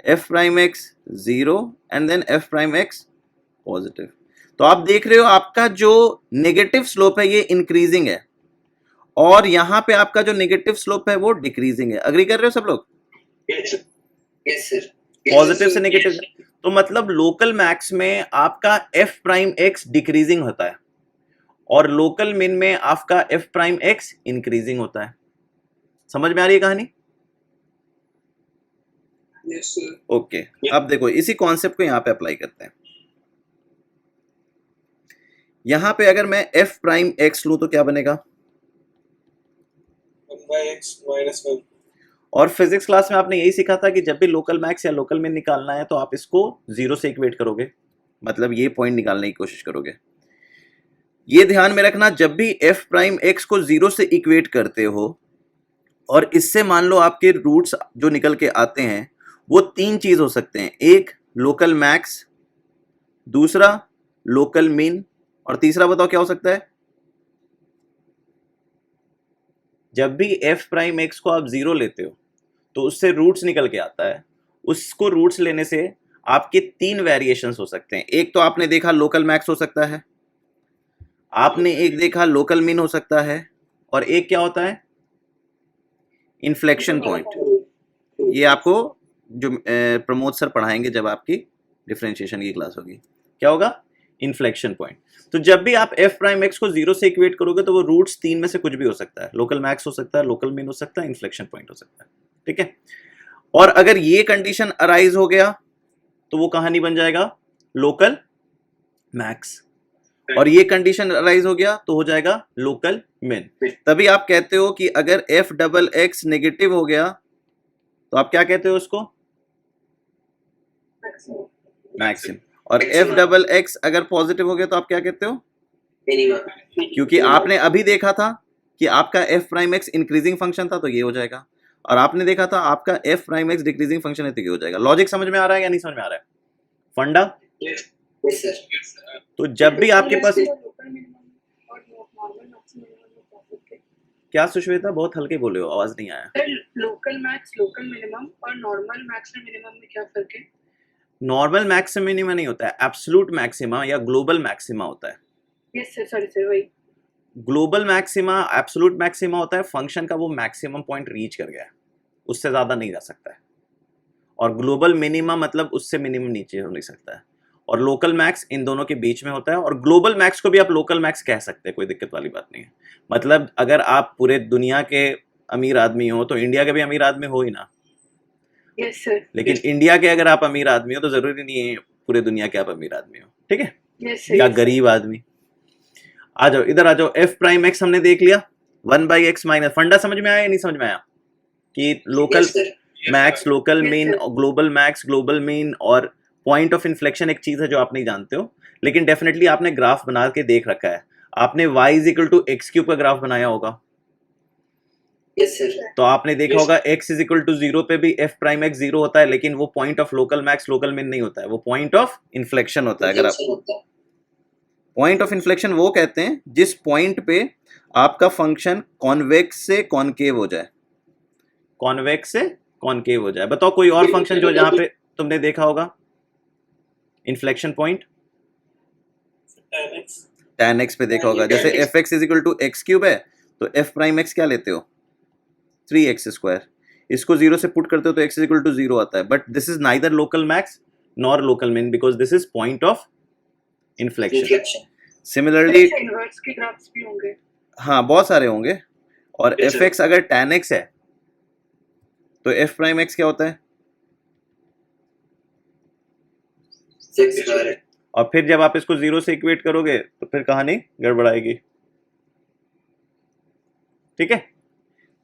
f prime x zero, and then f prime x positive. तो आप देख रहे हो आपका जो नेगेटिव स्लोप है ये इंक्रीजिंग है, और यहां पे आपका जो नेगेटिव स्लोप है वो डिक्रीजिंग है। अग्री कर रहे हो सब लोग? Yes sir. पॉजिटिव से नेगेटिव। तो मतलब लोकल मैक्स में आपका एफ प्राइम एक्स डिक्रीजिंग होता है, और लोकल मिन में आपका एफ प्राइम एक्स इंक्रीजिंग होता है। समझ में आ रही है कहानी? Yes, sir. ओके, अब देखो इसी कॉन्सेप्ट को यहां पे अप्लाई करते हैं। यहां पे अगर मैं एफ प्राइम एक्स लूं तो क्या बनेगा? 1/x minus 1. और फिजिक्स क्लास में आपने यही सीखा था कि जब भी लोकल मैक्स या लोकल मिन निकालना है तो आप इसको जीरो से इक्वेट करोगे, मतलब ये पॉइंट निकालने की कोशिश करोगे। ये ध्यान में रखना, जब भी एफ प्राइम एक्स को 0 से इक्वेट करते हो और इससे मान लो आपके रूट्स जो निकल के आते हैं वो 3 चीज हो सकते हैं, एक लोकल मैक्स, दूसरा लोकल मीन, और तीसरा बताओ क्या हो सकता है। जब भी एफ प्राइम एक्स को आप 0 लेते हो तो उससे रूट्स निकल के आता है, उसको रूट्स लेने से आपके 3 वेरिएशंस हो सकते हैं। एक तो आपने देखा लोकल मैक्स हो सकता है, आपने एक देखा लोकल मीन हो सकता है, और एक क्या होता है, इन्फ्लेक्शन पॉइंट। ये आपको जो प्रमोद सर पढ़ाएंगे जब आपकी डिफरेंशिएशन की क्लास होगी, क्या होगा, इन्फ्लेक्शन पॉइंट। तो जब भी आप एफ प्राइम एक्स को 0 से इक्वेट करोगे तो वो रूट्स 3 में से कुछ भी हो सकता है, लोकल मैक्स हो सकता है, लोकल मीन हो सकता है, इन्फ्लेक्शन पॉइंट हो सकता है, ठीक है। और अगर ये कंडीशन अराइज हो गया तो वो कहानी बन जाएगा लोकल मैक्स, और ये कंडीशन अराइज हो गया तो हो जाएगा लोकल मिन। तभी आप कहते हो कि अगर एफ डबल एक्स नेगेटिव हो गया तो आप क्या कहते हो उसको, मैक्सिम, और एफ डबल एक्स अगर पॉजिटिव हो गया तो आप क्या कहते हो, मिनिमम। क्योंकि आपने अभी देखा था कि आपका F prime x increasing function था तो ये हो जाएगा, और आपने देखा था आपका F prime x decreasing function है तो ये हो जाएगा। लॉजिक समझ में आ रहा है या नहीं समझ में आ रहा है, फंडा। Yes sir. Yes, sir. तो जब भी आपके पास, लोकल मिनिमम और नॉर्मल मैक्सिमम में क्या फर्क है? क्या सुश्वेता बहुत हल्के बोले हो, आवाज नहीं आया। Sir local max, local minimum और नॉर्मल मैक्सिमम मिनिमम में क्या फर्क है? नॉर्मल मैक्सिमिमा नहीं होता है, एब्सोल्यूट मैक्सिमा या ग्लोबल मैक्सिमा होता है। यस सर, सॉरी सर, वही। ग्लोबल मैक्सिमा, एब्सोल्यूट मैक्सिमा होता है फंक्शन का वो मैक्सिमम पॉइंट रीच कर गया है, उससे ज्यादा नहीं जा सकता है, और ग्लोबल मिनिमा मतलब उससे मिनिमम नीचे हो नहीं सकता है, और लोकल मैक्स इन दोनों के बीच में होता है। और ग्लोबल मैक्स को भी आप लोकल मैक्स कह सकते हैं, कोई दिक्कत वाली बात नहीं है। मतलब अगर आप पूरे दुनिया के अमीर आदमी हो तो इंडिया के भी अमीर आदमी हो ही ना, यस सर। लेकिन इंडिया के अगर आप अमीर आदमी हो तो जरूरी नहीं है पूरे दुनिया के आप अमीर आदमी हो, ठीक है, यस या सर। गरीब आदमी। आ जाओ इधर आ जाओ, एफ प्राइम एक्स हमने देख लिया, 1/x माइनस, फंडा समझ में आया या नहीं समझ में आया कि local yes sir. Yes, max, sir. Local Yes, mean, sir. Global max, global mean, और पॉइंट ऑफ इन्फ्लेक्शन एक चीज है जो आप नहीं जानते हो, लेकिन डेफिनेटली आपने ग्राफ बना के देख रखा है। आपने y equal to x cube का ग्राफ बनाया होगा, यस सर। तो आपने देखा Yes. होगा x इक्वल टू 0 पे भी एफ प्राइम एक्स 0 होता है, लेकिन वो point of local max, local mean नहीं होता है, वो पॉइंट ऑफ इन्फ्लेक्शन होता है। अगर आप पॉइंट ऑफ इन्फ्लेक्शन वो कहते हैं जिस पॉइंट पे आपका फंक्शन कॉन्वेक्स से कॉनकेव हो जाए, कॉन्वेक्स से कॉनकेव हो जाए। बताओ कोई और फंक्शन जो जहां पे तुमने देखा होगा इन्फ्लेक्शन पॉइंट, tan x पे देखा होगा, जैसे f x is equal to x cube है तो एफ प्राइम एक्स क्या लेते हो, 3x², इसको 0 से पुट करते हो तो x इज इक्वल टू 0 आता है, but this is neither local max nor local min because this is point of inflection. Similarly inverse के ग्राफ्स भी होंगे। हाँ बहुत सारे होंगे, और Yes, एफ sir. एक्स अगर tan x है तो एफ प्राइम एक्स क्या होता है, और फिर जब आप इसको 0 से इक्वेट करोगे तो फिर कहानी गड़बड़ाएगी, ठीक है।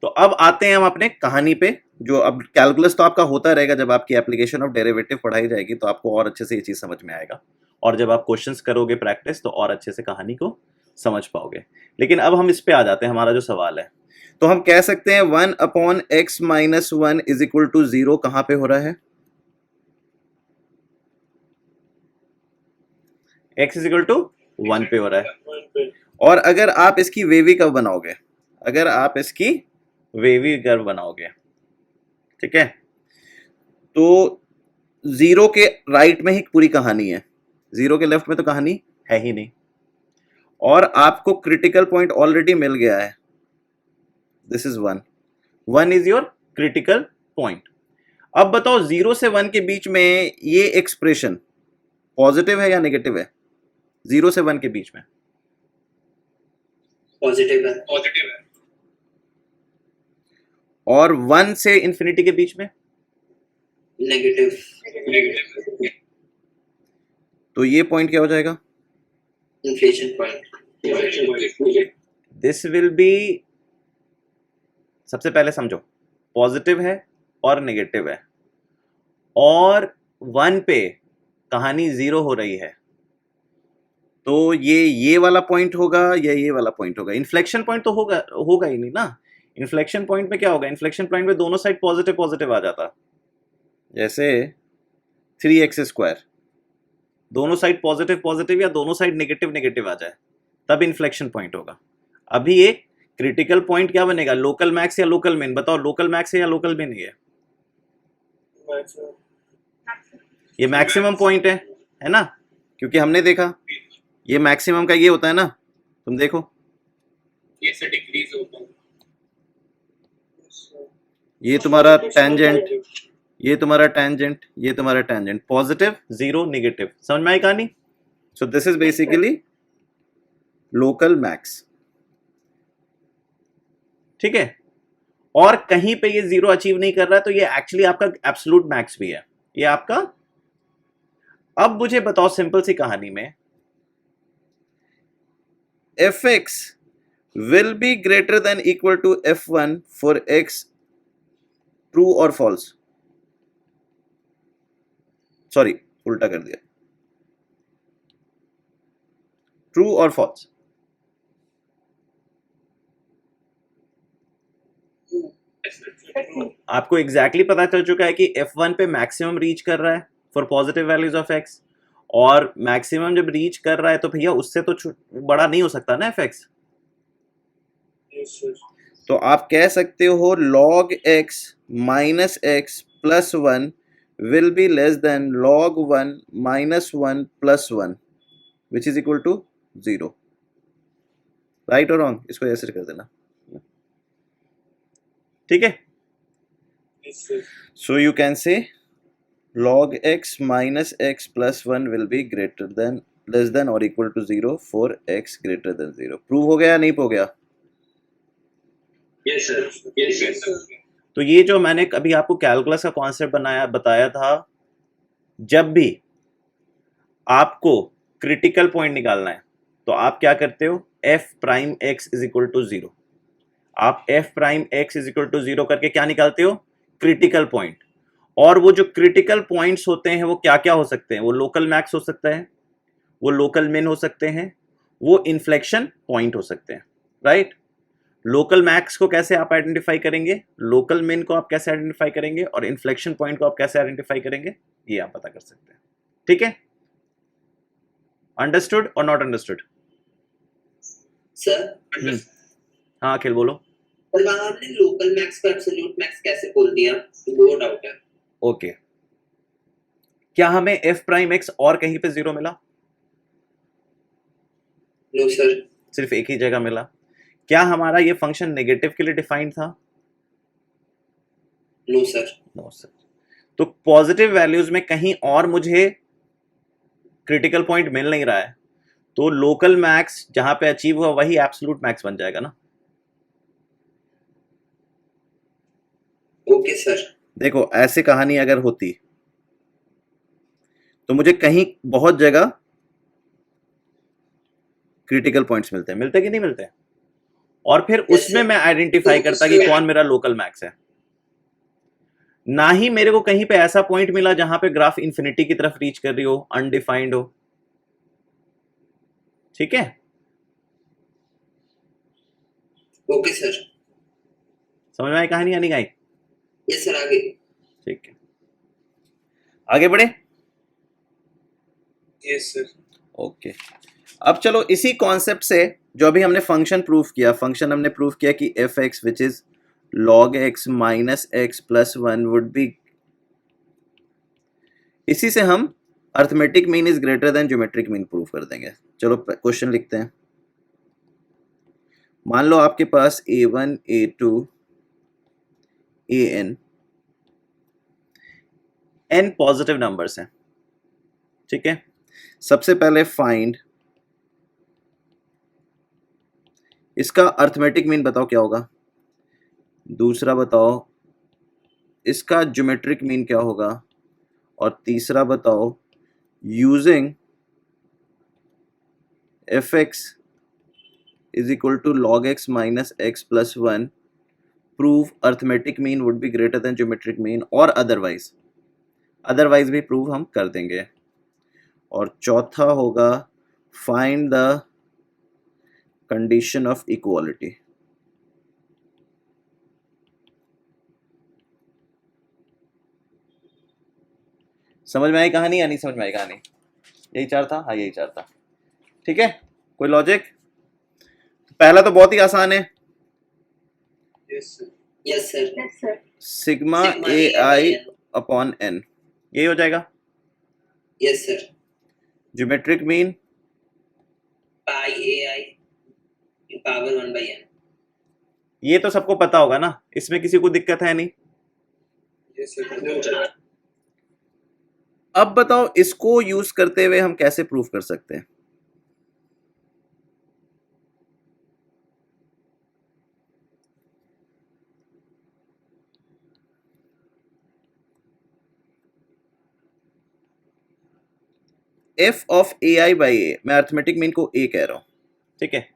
तो अब आते हैं हम अपने कहानी पे, जो अब कैलकुलस तो आपका होता रहेगा, जब आपकी एप्लीकेशन ऑफ डेरिवेटिव पढ़ाई जाएगी तो आपको और अच्छे से ये चीज समझ में आएगा, और जब आप क्वेश्चंस करोगे प्रैक्टिस तो और अच्छे से कहानी को समझ पाओगे। लेकिन अब हम इस पे आ जाते हैं, हमारा जो सवाल है, तो हम कह सकते हैं 1/x minus 1 is equal to 0 कहां पे हो रहा है, x इज इक्वल टू 1 पे हो रहा है। और अगर आप इसकी वेवी कर्व बनाओगे, अगर आप इसकी वेवी कर्व बनाओगे, ठीक है, तो 0 के राइट में ही पूरी कहानी है, 0 के लेफ्ट में तो कहानी है ही नहीं, और आपको क्रिटिकल पॉइंट ऑलरेडी मिल गया है, this is 1 is your critical point. अब बताओ 0 से 1 के बीच में ये एक्सप्रेशन पॉजिटिव है या नेगेटिव है, 0 से 1 के बीच में पॉजिटिव है। Positive है. और 1 से इंफिनिटी के बीच में, नेगेटिव। Negative. तो ये पॉइंट क्या हो जाएगा, inflation point. This will B, सबसे पहले समझो पॉजिटिव है और नेगेटिव है, और 1 पे कहानी 0 हो रही है, तो ये वाला पॉइंट होगा या ये वाला पॉइंट होगा? इन्फ्लेक्शन पॉइंट तो होगा ही नहीं ना। इन्फ्लेक्शन पॉइंट में क्या होगा? इन्फ्लेक्शन पॉइंट में दोनों साइड पॉजिटिव पॉजिटिव आ जाता, जैसे 3x², दोनों साइड पॉजिटिव पॉजिटिव या दोनों साइड नेगेटिव नेगेटिव आ जाए, तब इन्फ्लेक्शन पॉइंट होगा। अभी ये क्रिटिकल पॉइंट क्या बनेगा? लोकल मैक्स या लोकल मिन? बताओ, लोकल मैक्स है या लोकल मिन? ये मैक्सिमम पॉइंट है ना? क्योंकि हमने देखा ये मैक्सिमम का ये होता है ना, तुम देखो ये से डिक्रीज होता है। ये तुम्हारा टेंजेंट, ये तुम्हारा टेंजेंट, ये तुम्हारा टेंजेंट, पॉजिटिव जीरो नेगेटिव। समझ में आई कहानी? So this is basically local max, ठीक है। और कहीं पे ये जीरो अचीव नहीं कर रहा है तो ये एक्चुअली आपका एब्सोल्यूट मैक्स भी है, ये आपका। अब मुझे बताओ सिंपल सी कहानी में, fx will be greater than equal to f1 for x, true or false? Sorry, उल्टा कर दिया, ट्रू और फॉल्स? आपको एग्जैक्टली पता चल चुका है कि f1 पे मैक्सिमम रीच कर रहा है for positive values of x, और मैक्सिमम जब रीच कर रहा है तो भैया उससे तो बड़ा नहीं हो सकता ना fx। तो आप कह सकते हो log x minus x plus 1 will be less than log 1 minus 1 plus 1 which is equal to 0। Right और रॉन्ग? इसको ऐसे कर देना, ठीक है। So you can say log x minus x plus 1 will be greater than, less than or equal to 0 for x greater than 0। Prove हो गया, नहीं हो गया? Yes sir, yes sir. तो ये जो मैंने अभी आपको कैलकुलस का कॉन्सेप्ट बताया था, जब भी आपको क्रिटिकल पॉइंट निकालना है तो आप क्या करते हो? f prime x is equal to 0। आप f prime x is equal to 0 करके क्या निकालते हो? Critical point. और वो जो क्रिटिकल पॉइंट्स होते हैं वो क्या क्या हो सकते हैं? वो लोकल मैक्स हो सकता है, वो लोकल मिन हो सकते हैं, वो इन्फ्लेक्शन पॉइंट हो सकते हैं, राइट। लोकल मैक्स को कैसे आप आइडेंटिफाई करेंगे, लोकल मिन को आप कैसे आइडेंटिफाई करेंगे, और इन्फ्लेक्शन पॉइंट को आप कैसे आइडेंटिफाई करेंगे, ये आप पता कर सकते हैं, ठीक है। अंडरस्टूड और नॉट अंडरस्टूड? सर हाँ अखिल बोलो। और वहां हमने लोकल मैक्स को एब्सोल्यूट मैक्स कैसे बोल दिया? वो डाउट है। ओके, क्या हमें f प्राइम x और कहीं पे 0 मिला? No sir. सिर्फ एक ही जगह मिला। क्या हमारा ये फंक्शन नेगेटिव के लिए डिफाइंड था? No sir. No sir. तो पॉजिटिव वैल्यूज में कहीं और मुझे क्रिटिकल पॉइंट मिल नहीं रहा है, तो लोकल मैक्स जहां पे अचीव हुआ वही एब्सोल्यूट मैक्स बन जाएगा ना। Okay sir. देखो ऐसी कहानी अगर होती तो मुझे कहीं बहुत जगह क्रिटिकल पॉइंट्स मिलते कि नहीं मिलते, और फिर उसमें मैं आइडेंटिफाई करता कि कौन मेरा लोकल मैक्स है। ना ही मेरे को कहीं पे ऐसा पॉइंट मिला जहां पे ग्राफ इंफिनिटी की तरफ रीच कर रही हो, अनडिफाइंड हो, ठीक है। Okay sir. समझ में आई कहानी या नहीं आई? यस सर, आगे। ठीक है, आगे बढ़े। Yes sir. ओके, अब चलो इसी कॉन्सेप्ट से जो अभी हमने फंक्शन प्रूफ किया, फंक्शन हमने प्रूफ किया कि F x which is log x minus x plus 1 would be, इसी से हम arithmetic mean is greater than geometric mean proof कर देंगे। चलो क्वेश्चन लिखते हैं। मान लो आपके पास a1 a2 an n positive numbers हैं, ठीक है। सबसे पहले फाइंड इसका अर्थमेटिक मीन, बताओ क्या होगा। दूसरा बताओ इसका ज्योमेट्रिक मीन क्या होगा, और तीसरा बताओ using f x is equal to log x minus x plus 1 prove arithmetic mean would be greater than geometric mean, और अदरवाइज भी प्रूव हम कर देंगे। और चौथा होगा find the condition of equality. समझ में आई कहानी या नहीं समझ में आई कहानी? यही चार था, हाँ यही चार था। ठीक है, कोई लॉजिक? पहला तो बहुत ही आसान है, Yes, sir. Yes, sir. Yes, sir. Sigma Sigma A A by I N. Upon N, यही हो जाएगा। Yes, sir. Geometric mean Pi AI power 1 by n. ये तो सबको पता होगा ना, इसमें किसी को दिक्कत है नहीं। Yes, sir. No, sir. अब बताओ इसको यूज करते हुए हम कैसे प्रूफ कर सकते हैं? F of a i by a, मैं अर्थमेटिक मीन को ए कह रहा हूं, ठीक है।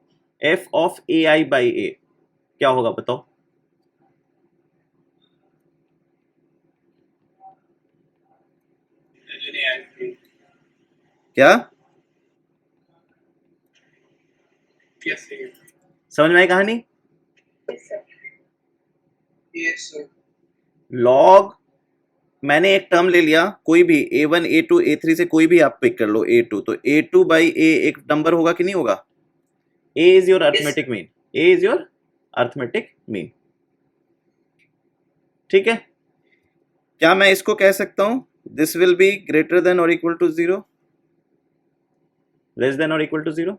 F of a i by a क्या होगा बताओ? क्या Yes, sir. समझ में आई कहानी? Yes, sir. Yes, sir. Log, मैंने एक टर्म ले लिया, कोई भी a1 a2 a3 से कोई भी आप पिक कर लो, a2, तो a2 बाई a एक नंबर होगा कि नहीं होगा? a is your arithmetic mean, a is your arithmetic mean, ठीक है। क्या मैं इसको कह सकता हूं this will be greater than और इक्वल टू 0, लेस देन और equal to 0?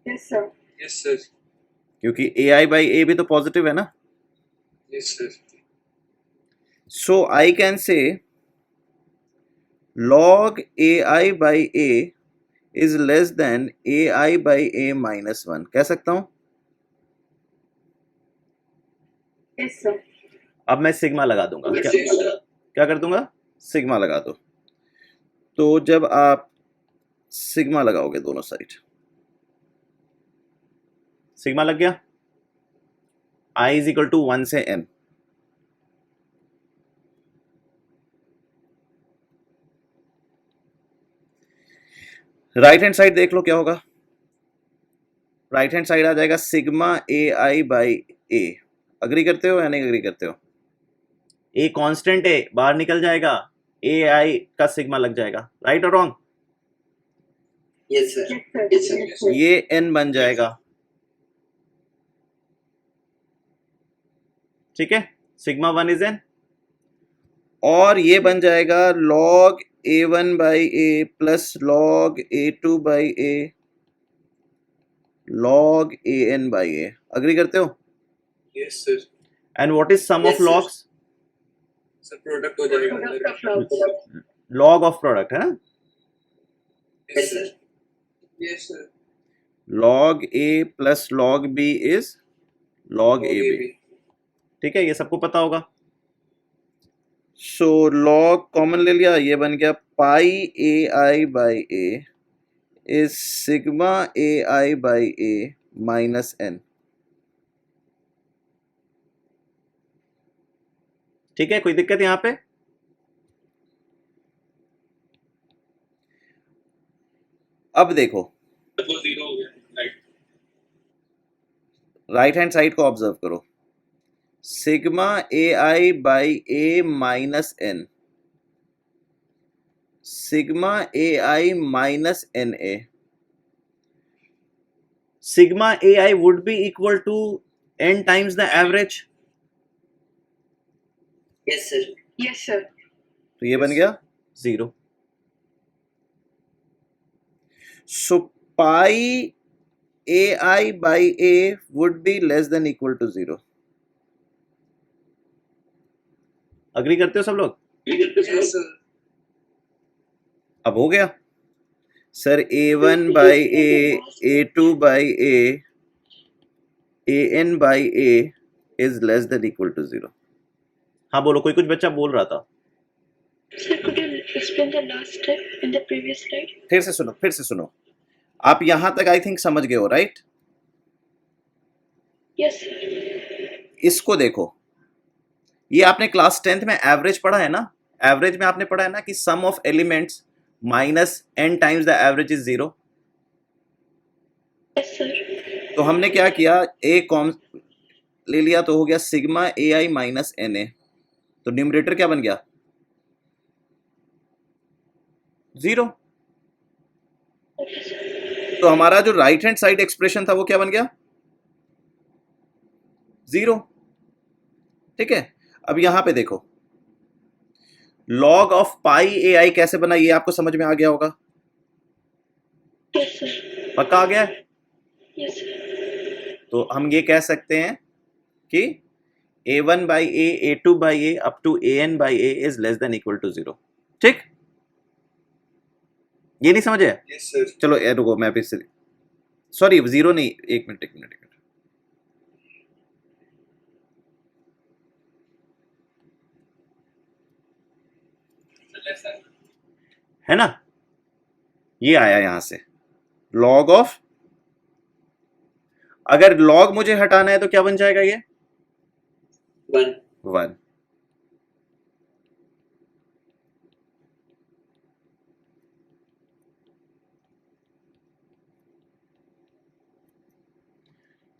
Yes, sir. Yes, sir. क्योंकि ए आई बाई ए भी तो पॉजिटिव है ना। Yes, sir. So I can say log ai by a is less than ai by a minus 1, कह सकता हूं। Yes, sir. अब मैं सिग्मा लगा दूंगा, क्या कर दूंगा? सिग्मा लगा दो। तो जब आप सिग्मा लगाओगे दोनों साइड, सिग्मा लग गया, i इज इक्वल टू 1 से n, राइट हैंड साइड देख लो क्या होगा। राइट हैंड साइड आ जाएगा sigma A i by A, agree करते हो या नहीं अग्री करते हो? ए कांस्टेंट है, बाहर निकल जाएगा, ए आई का सिग्मा लग जाएगा, राइट और wrong? Yes, sir. Yes, sir. Yes, sir. Yes, sir. ये n बन जाएगा, ठीक है, सिग्मा 1 इज n, और ये बन जाएगा log a1 by A plus log a2 by A log an by A, agree करते हो? Yes, sir. And what is sum Yes, of sir. Logs? Sir, product हो जाएगा Product अंदर। of log. Log of product है ना, Yes, sir. Yes, sir. log a plus log b is log Okay, ab, भी। ठीक है, ये सबको पता होगा। सो log कॉमन ले लिया, ये बन गया pi a i by A is sigma A i by a minus n, ठीक है, कोई दिक्कत यहाँ पे? अब देखो वो 0 हो गया, right? राइट हैंड साइड को ऑब्जर्व करो, sigma A i by a minus n, sigma A I minus N a, sigma A i would be equal to n times the average, Yes, sir. Yes, sir. तो ये बन गया 0। So pi a i by a would be less than equal to 0, agree करते हो सब लोग? Yes, sir. अब हो गया sir, a1 by A, a2 by A, an by A is less than equal to 0। हाँ बोलो, कोई कुछ बच्चा बोल रहा था। Sir, could you explain the last step in the previous slide? फिर से सुनो, फिर से सुनो, आप यहां तक आई थिंक समझ गए हो, राइट? Yes, sir. इसको देखो, ये आपने क्लास 10th में एवरेज पढ़ा है ना, एवरेज में आपने पढ़ा है ना कि sum of elements minus n times the average is 0. Yes, sir. तो हमने क्या किया, a कॉम ले लिया तो हो गया sigma A I minus N A. तो न्यूमरेटर क्या बन गया, 0. Okay, sir. तो हमारा जो राइट हैंड साइड एक्सप्रेशन था वो क्या बन गया, 0. ठीक है. अब यहां पे देखो, log ऑफ पाई ए आई कैसे बना, ये आपको समझ में आ गया होगा, Yes, sir. पक्का आ गया है. Yes, sir. तो हम ये कह सकते हैं कि a1 by A, a2 by A up to an by A is less than equal to 0. ठीक, ये नहीं समझे? Yes, sir. चलो ए रुको, मैं फिर से, सॉरी 0 नहीं, एक मिनट एक मिनट. Less than. है ना, ये आया यहां से log ऑफ, अगर log मुझे हटाना है तो क्या बन जाएगा ये, 1. 1.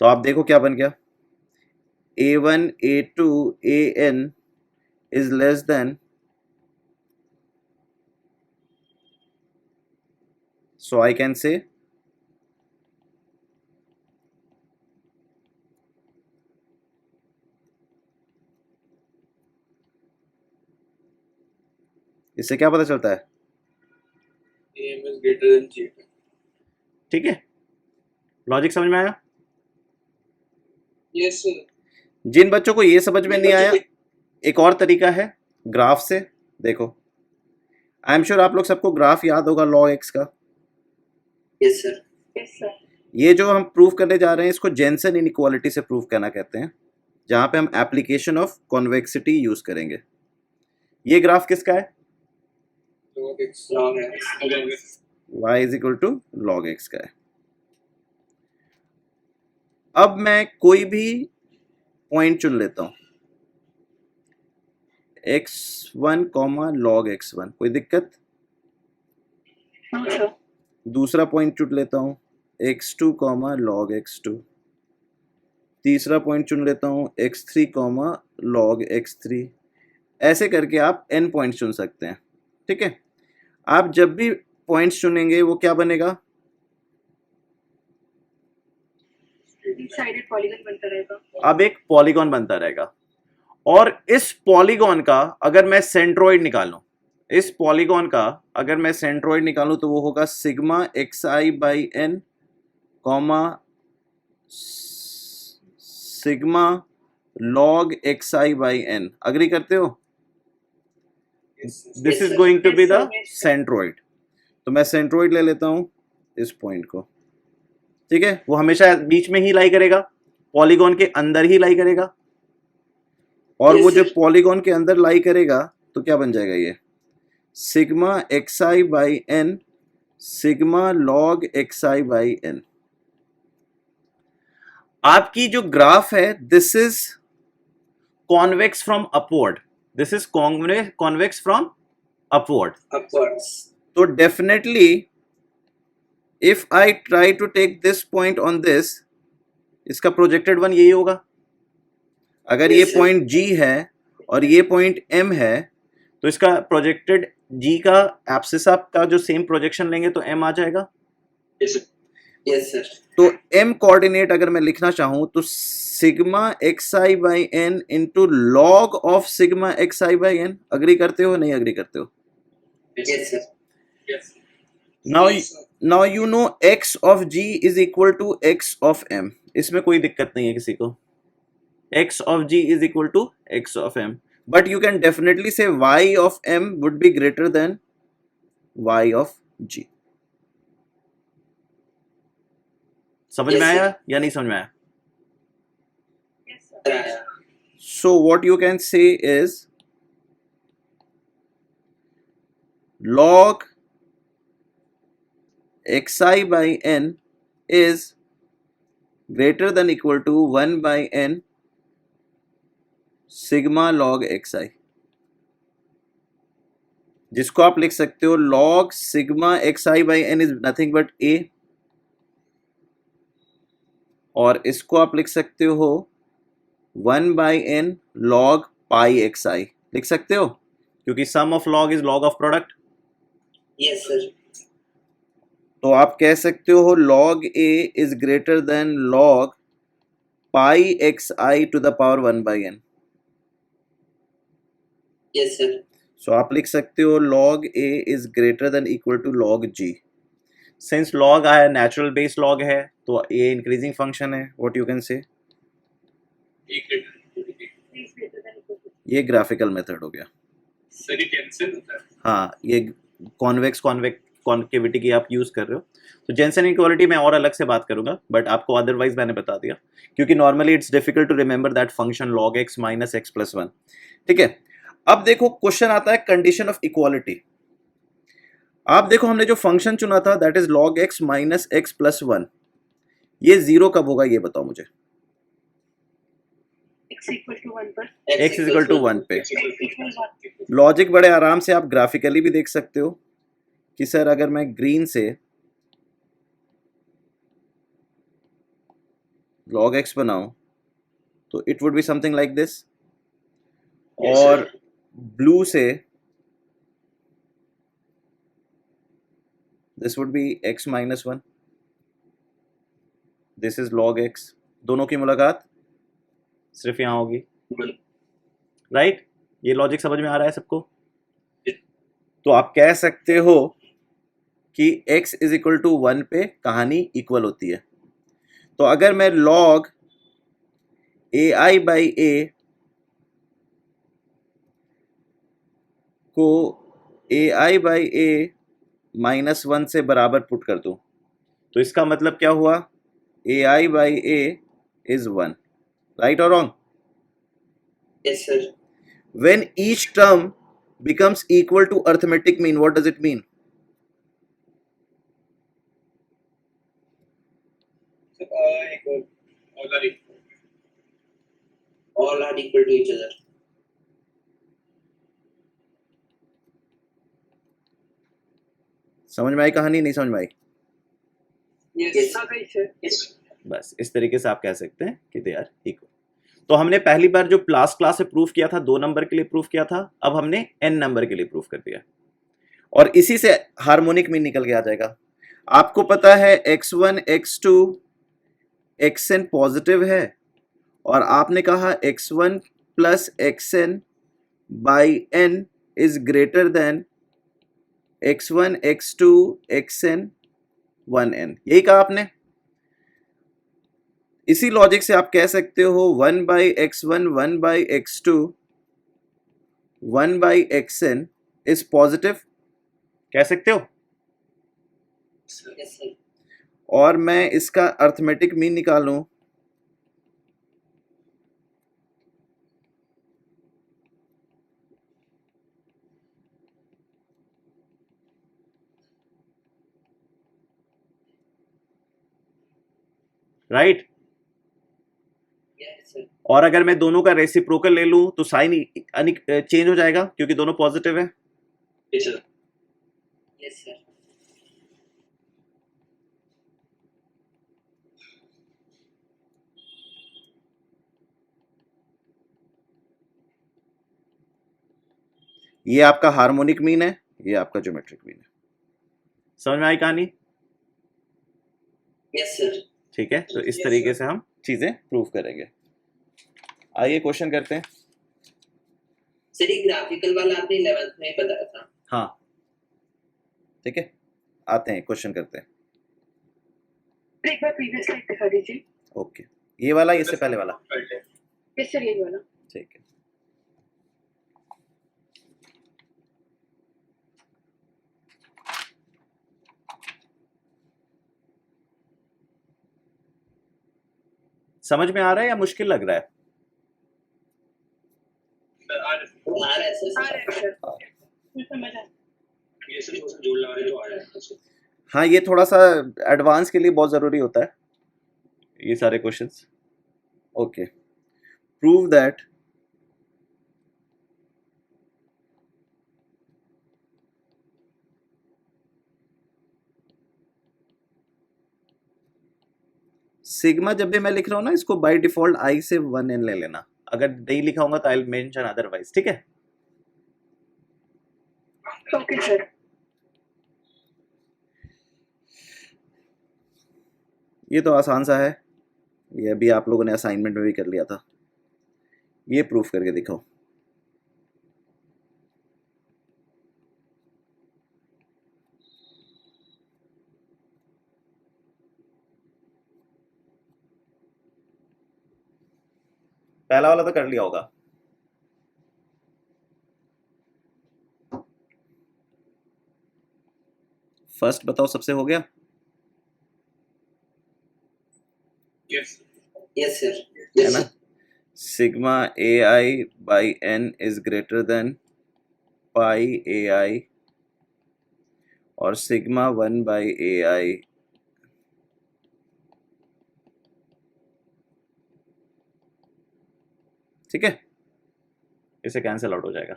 तो आप देखो क्या बन गया, a1 a2 an is less than, so I can say इससे क्या पता चलता है, AM is greater than G. ठीक है, लॉजिक समझ में आया. Yes, sir. जिन बच्चों को ये समझ में नहीं आया, एक और तरीका है ग्राफ से देखो. आई एम श्योर आप लोग सबको ग्राफ याद होगा log x का. Yes, sir. Yes, sir. ये जो हम प्रूव करने जा रहे हैं इसको जेंसन इनइक्वालिटी से प्रूव करना कहते हैं, जहां पे हम एप्लीकेशन ऑफ कॉन्वेक्सिटी यूज करेंगे. ये ग्राफ किसका है, Log X. Log X. Log X. y is equal to log x का है. अब मैं कोई भी पॉइंट चुन लेता हूं, x1 log x1, कोई दिक्कत. No, sir. दूसरा पॉइंट चुन लेता हूं x2 log x2, तीसरा पॉइंट चुन लेता हूं x3 log x3. ऐसे करके आप n पॉइंट चुन सकते हैं. ठीक है, आप जब भी पॉइंट्स चुनेंगे वो क्या बनेगा, Three-sided polygon बनता रहेगा. अब एक पॉलीगॉन बनता रहेगा. और इस पॉलीगॉन का अगर मैं सेंट्रोइड निकालूं, इस पॉलीगॉन का अगर मैं सेंट्रोइड निकालूं तो वो होगा sigma x I by N comma sigma log x I by N. Agree करते हो? Yes, sir. This Yes, is sir. Going to be Yes, the sir. Yes, sir. Centroid. तो मैं सेंट्रोइड ले लेता हूं इस पॉइंट को. ठीक है, वो हमेशा बीच में ही लाई करेगा, पॉलीगॉन के अंदर ही लाई करेगा. और Yes, वो जब sir. पॉलीगॉन के अंदर लाई करेगा तो क्या बन जाएगा, ये sigma x I by N sigma log x I by N. आपकी जो ग्राफ है this is convex from upward, this is convex from upward. Upwards. तो definitely if I try to take this point on this, इसका projected one यही होगा. अगर ये Yes, sir. Point G है और ये पॉइंट M है तो इसका प्रोजेक्टेड G का एब्सिसा का जो सेम प्रोजेक्शन लेंगे तो M आ जाएगा. Yes, sir. Yes, sir. तो M कोऑर्डिनेट अगर मैं लिखना चाहूं तो sigma x I by N into log of sigma x I by N. Agree करते हो, नहीं अग्री करते हो? Yes, sir. Yes. Now Yes, sir. Now you know x of G is equal to x of M. इसमें कोई दिक्कत नहीं है किसी को. x of G is equal to x of M, but you can definitely say y of M would be greater than y of G. समझ Yes, में आया sir. या नहीं समझ में आया? Yes, sir. Sir. So what you can say is log xi by n is greater than equal to 1 by n sigma log xi. जिसको आप लिख सकते हो log sigma xi by n is nothing but a, और इसको आप लिख सकते हो 1 by n log pi xi लिख सकते हो, क्योंकि sum of log is log of product. Yes, sir. तो आप कह सकते हो log a is greater than log pi xi to the power 1 by n. Yes, sir. So आप लिख सकते हो log a is greater than equal to log g. Since log है natural base log है, तो a increasing function है. What you can say? A greater than B. Is greater than equal to. ये graphical method हो गया. Sir ये cancel होता है. हाँ, ये कॉन्वेक्स कॉन्केविटी की आप यूज कर रहे हो. तो जेंसन इनइक्वालिटी मैं और अलग से बात करूंगा, बट आपको अदरवाइज मैंने बता दिया, क्योंकि normally it's difficult to remember that function log x minus x plus one. ठीक है, अब देखो क्वेश्चन आता है कंडीशन ऑफ इक्वालिटी. आप देखो हमने जो फंक्शन चुना था that is log x minus x plus one, ये जीरो कब होगा ये बताओ मुझे. X equal to 1 पर. x इज इक्वल टू 1 पे. X equal 1. लॉजिक बड़े आराम से आप ग्राफिकली भी देख सकते हो कि सर अगर मैं ग्रीन से log x बनाऊं तो it would be something like this, Yes, और sir. ब्लू से this would B x minus one, this is log x. दोनों की मुलाकात सिर्फ यहाँ होगी, राइट? ये लॉजिक समझ में आ रहा है सबको? तो आप कह सकते हो कि x इज इक्वल टू 1 पे कहानी इक्वल होती है. तो अगर मैं log ai बाई a को ai by a minus one से बराबर पुट कर दूं, तो इसका मतलब क्या हुआ? ai by a is 1, right और wrong? Yes, sir. When each term becomes equal to arithmetic mean, what does it mean? equal. All are equal. All are equal to each other. समझ में आई कहानी? नहीं समझ में आई? Yes. आ गई sir. Yes. बस इस तरीके से आप कह सकते हैं कि दे आर इक्वल. तो हमने पहली बार जो लास्ट क्लास से प्रूफ किया था 2 नंबर के लिए प्रूफ किया था, अब हमने n नंबर के लिए प्रूफ कर दिया, और इसी से हार्मोनिक मीन निकल के आ जाएगा. आपको पता है x1 x2 xn पॉजिटिव है, और आपने कहा x1 plus xn by n is greater then x1 x2 xn 1n. यही कहा आपने. इसी लॉजिक से आप कह सकते हो 1 by x1 1 by x2 1 by xn is positive, कह सकते हो. Yes, sir. और मैं इसका अर्थमेटिक मीन निकालूं, राइट? Yes, sir. और अगर मैं दोनों का रेसिप्रोकल ले लूं तो साइन चेंज हो जाएगा, क्योंकि दोनों पॉजिटिव है. Yes, sir. Yes, sir. ये आपका हार्मोनिक मीन है, ये आपका ज्योमेट्रिक मीन है. समझ में आई कहानी? Yes, sir. ठीक है, तो इस Yes, तरीके sir. से हम चीजें प्रूव करेंगे. आइए क्वेश्चन करते हैं. सर ये ग्राफिकल वाला आपने 11th में बताया था. हाँ, ठीक है, आते हैं क्वेश्चन करते हैं. एक बार previous slide दिखा दीजिए. ओके, ये वाला, इससे पहले वाला? Right. Yes sir, यही वाला. ठीक है. समझ में आ रहा है या मुश्किल लग रहा है? Sir, आ आ रहा है सर. आ रहा है sir. मुझे समझ आ. ये सब थोड़ा सा जोड़ लगा रहे तो आ रहा है. हाँ, ये थोड़ा सा एडवांस के लिए बहुत ज़रूरी होता है ये सारे questions. Okay, prove that sigma जब भी मैं लिख रहा हूँ ना, इसको बाय डिफॉल्ट आई से 1n ले लेना, अगर नहीं लिखा होगा तो आई विल मेंशन अदरवाइज, ठीक है। Okay sir. ये तो आसान सा है, ये अभी आप लोगों ने असाइनमेंट में भी कर लिया था। ये प्रूफ करके दिखाओ। पहला वाला तो कर लिया होगा। फर्स्ट बताओ, सबसे हो गया? Yes. Yes, sir. है ना, sigma A i by n is greater than pi a i, और सिग्मा 1 बाई ए आई ठीक है, इसे कैंसिल आउट हो जाएगा।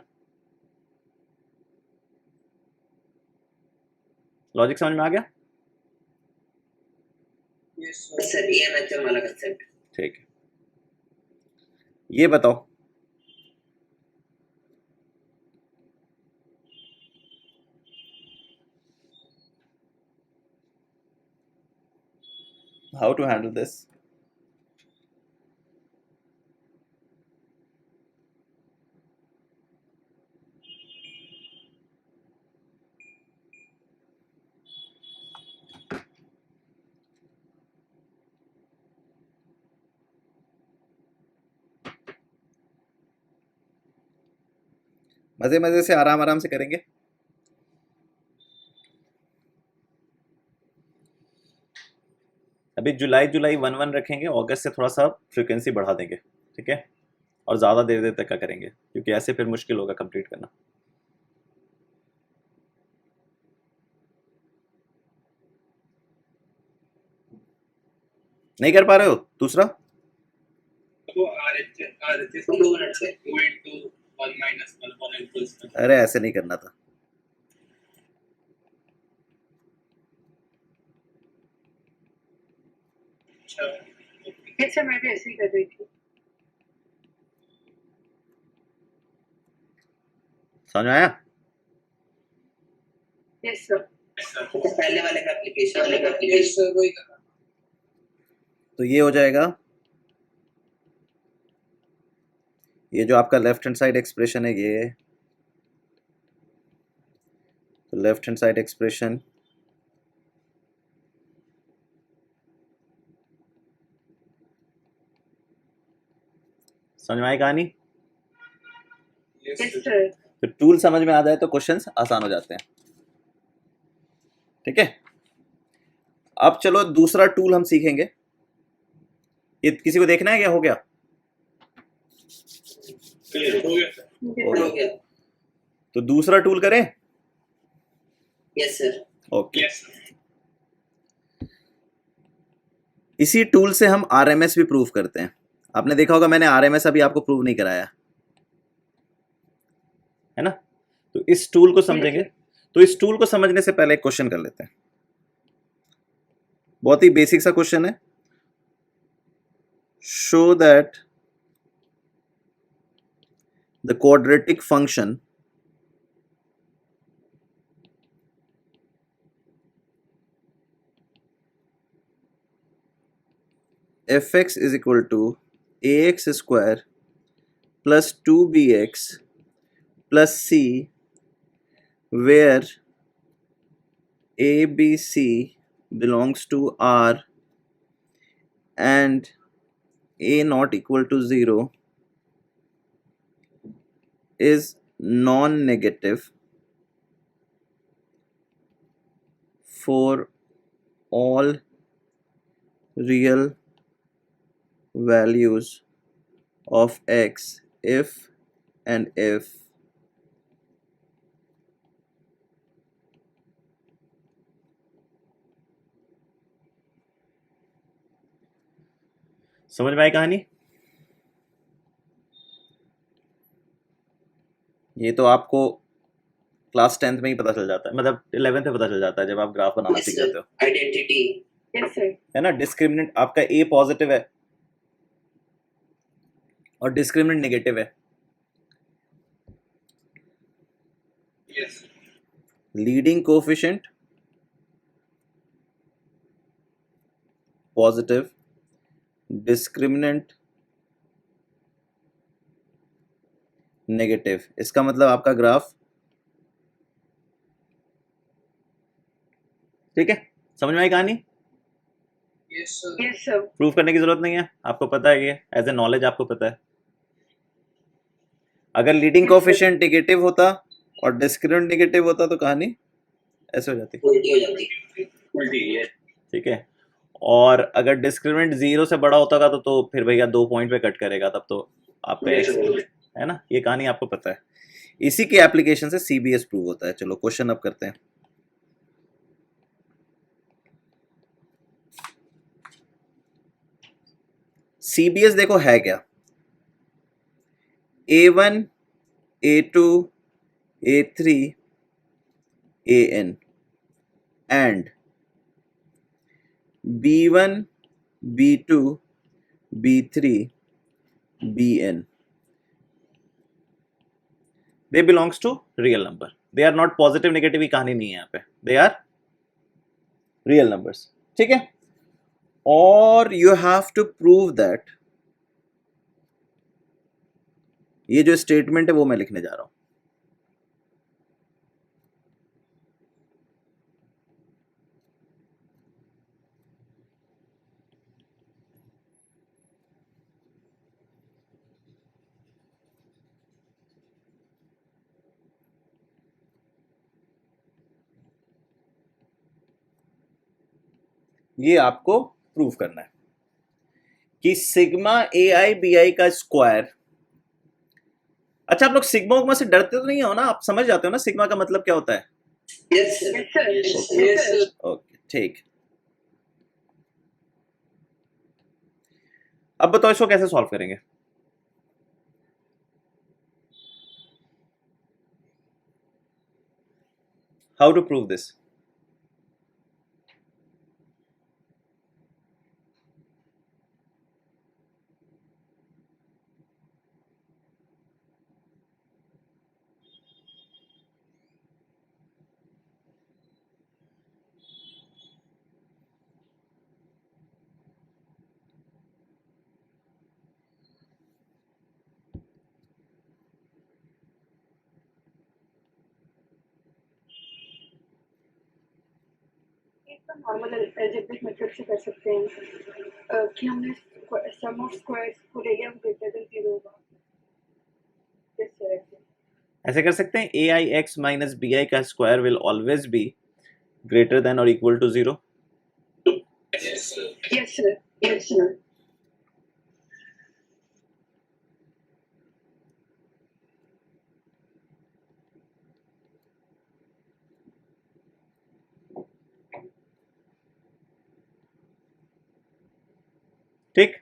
लॉजिक समझ में आ गया? Yes, sir. EMHM वाला concept. ठीक है, ये बताओ how to handle this. मजे मजे से आराम आराम से करेंगे। अभी जुलाई 1 रखेंगे, अगस्त से थोड़ा सा फ्रीक्वेंसी बढ़ा देंगे, ठीक है, और ज़्यादा देर देर तक का करेंगे, क्योंकि ऐसे फिर मुश्किल होगा कंप्लीट करना। नहीं कर पा रहे हो दूसरा? तो RHS 2 minutes है. 2 into 1 minus 1 upon n plus 1. अरे ऐसे नहीं करना था। अच्छा, ये सर मैं भी ऐसे ही कर रही थी। समझ में आया? Yes sir. ऐसा तो पहले वाले का application वही करना. तो ये हो जाएगा, ये जो आपका लेफ्ट हैंड साइड एक्सप्रेशन है, ये तो लेफ्ट हैंड साइड एक्सप्रेशन समझ में आई कहानी? yes, yes sir. सर। तो टूल समझ में आ जाए तो क्वेश्चंस आसान हो जाते हैं, ठीक है। अब चलो दूसरा टूल हम सीखेंगे। ये किसी को देखना है क्या हो गया? Clear, हो गया sir. हो गया. तो दूसरा टूल करें? Yes, sir. Okay. Yes, sir. इसी टूल से हम आरएमएस भी प्रूव करते हैं। आपने देखा होगा मैंने आरएमएस अभी आपको प्रूव नहीं कराया है ना। तो इस टूल को समझेंगे। तो इस टूल को समझने से पहले एक क्वेश्चन कर लेते हैं, बहुत ही बेसिक सा क्वेश्चन है। Show that the quadratic function fx is equal to ax square plus 2bx plus c, where a, b, c belongs to R and a not equal to 0 is non-negative for all real values of x if and if समझ में आई कहानी? ये तो आपको class 10th में ही पता चल जाता है, मतलब 11th में पता चल जाता है जब आप ग्राफ बनाना Yes, सीख sir. जाते हो। Identity. Yes sir. है ना। डिस्क्रिमिनेंट आपका ए पॉजिटिव है और डिस्क्रिमिनेंट नेगेटिव है। Yes. Leading coefficient positive, discriminant negative. इसका मतलब आपका ग्राफ, ठीक है, समझ में आई कहानी। Yes, sir. Yes sir. Prove करने की जरूरत नहीं है, आपको पता है, ये एज ए नॉलेज आपको पता है। अगर leading Yes, sir. Coefficient negative होता और डिस्क्रिमिनेंट नेगेटिव होता तो कहानी ऐसे हो जाती, उल्टी हो जाती। उल्टी है। ठीक है। और अगर डिस्क्रिमिनेंट 0 से बड़ा होता का तो फिर भैया 2 पॉइंट पे कट करेगा, तब तो आपका Yes, एक्स, sir. है ना। ये कहानी आपको पता है। इसी की एप्लीकेशन से सीबीएस प्रूव होता है। चलो क्वेश्चन अब करते हैं। सीबीएस देखो है क्या, A1 A2 A3 AN and B1 B2 B3 BN, they belongs to real number, they are not positive negative की कहानी नहीं है यहाँ पे, they are real numbers, ठीक है। और you have to prove that, ये जो स्टेटमेंट है वो मैं लिखने जा रहा हूं। ये आपको प्रूव करना है कि sigma A i b i का स्क्वायर। अच्छा, आप लोग सिग्मा उग्मा से डरते तो नहीं हो ना, आप समझ जाते हो ना सिग्मा का मतलब क्या होता है। Yes sir. Yes sir. Okay. Yes sir. Okay, ठीक। अब बताओ इसको कैसे सॉल्व करेंगे। How to prove this. एक तो नॉर्मल अलजेब्रिक मेथड से कर सकते हैं कि हमने सम ऑफ स्क्वायर्स को ले लिया, वो ग्रेटर देन 0 होगा। Yes sir. ऐसे कर सकते हैं, a i x minus b i का square will always be greater than और equal to 0। Yes, sir. Yes sir. Yes sir. ठीक।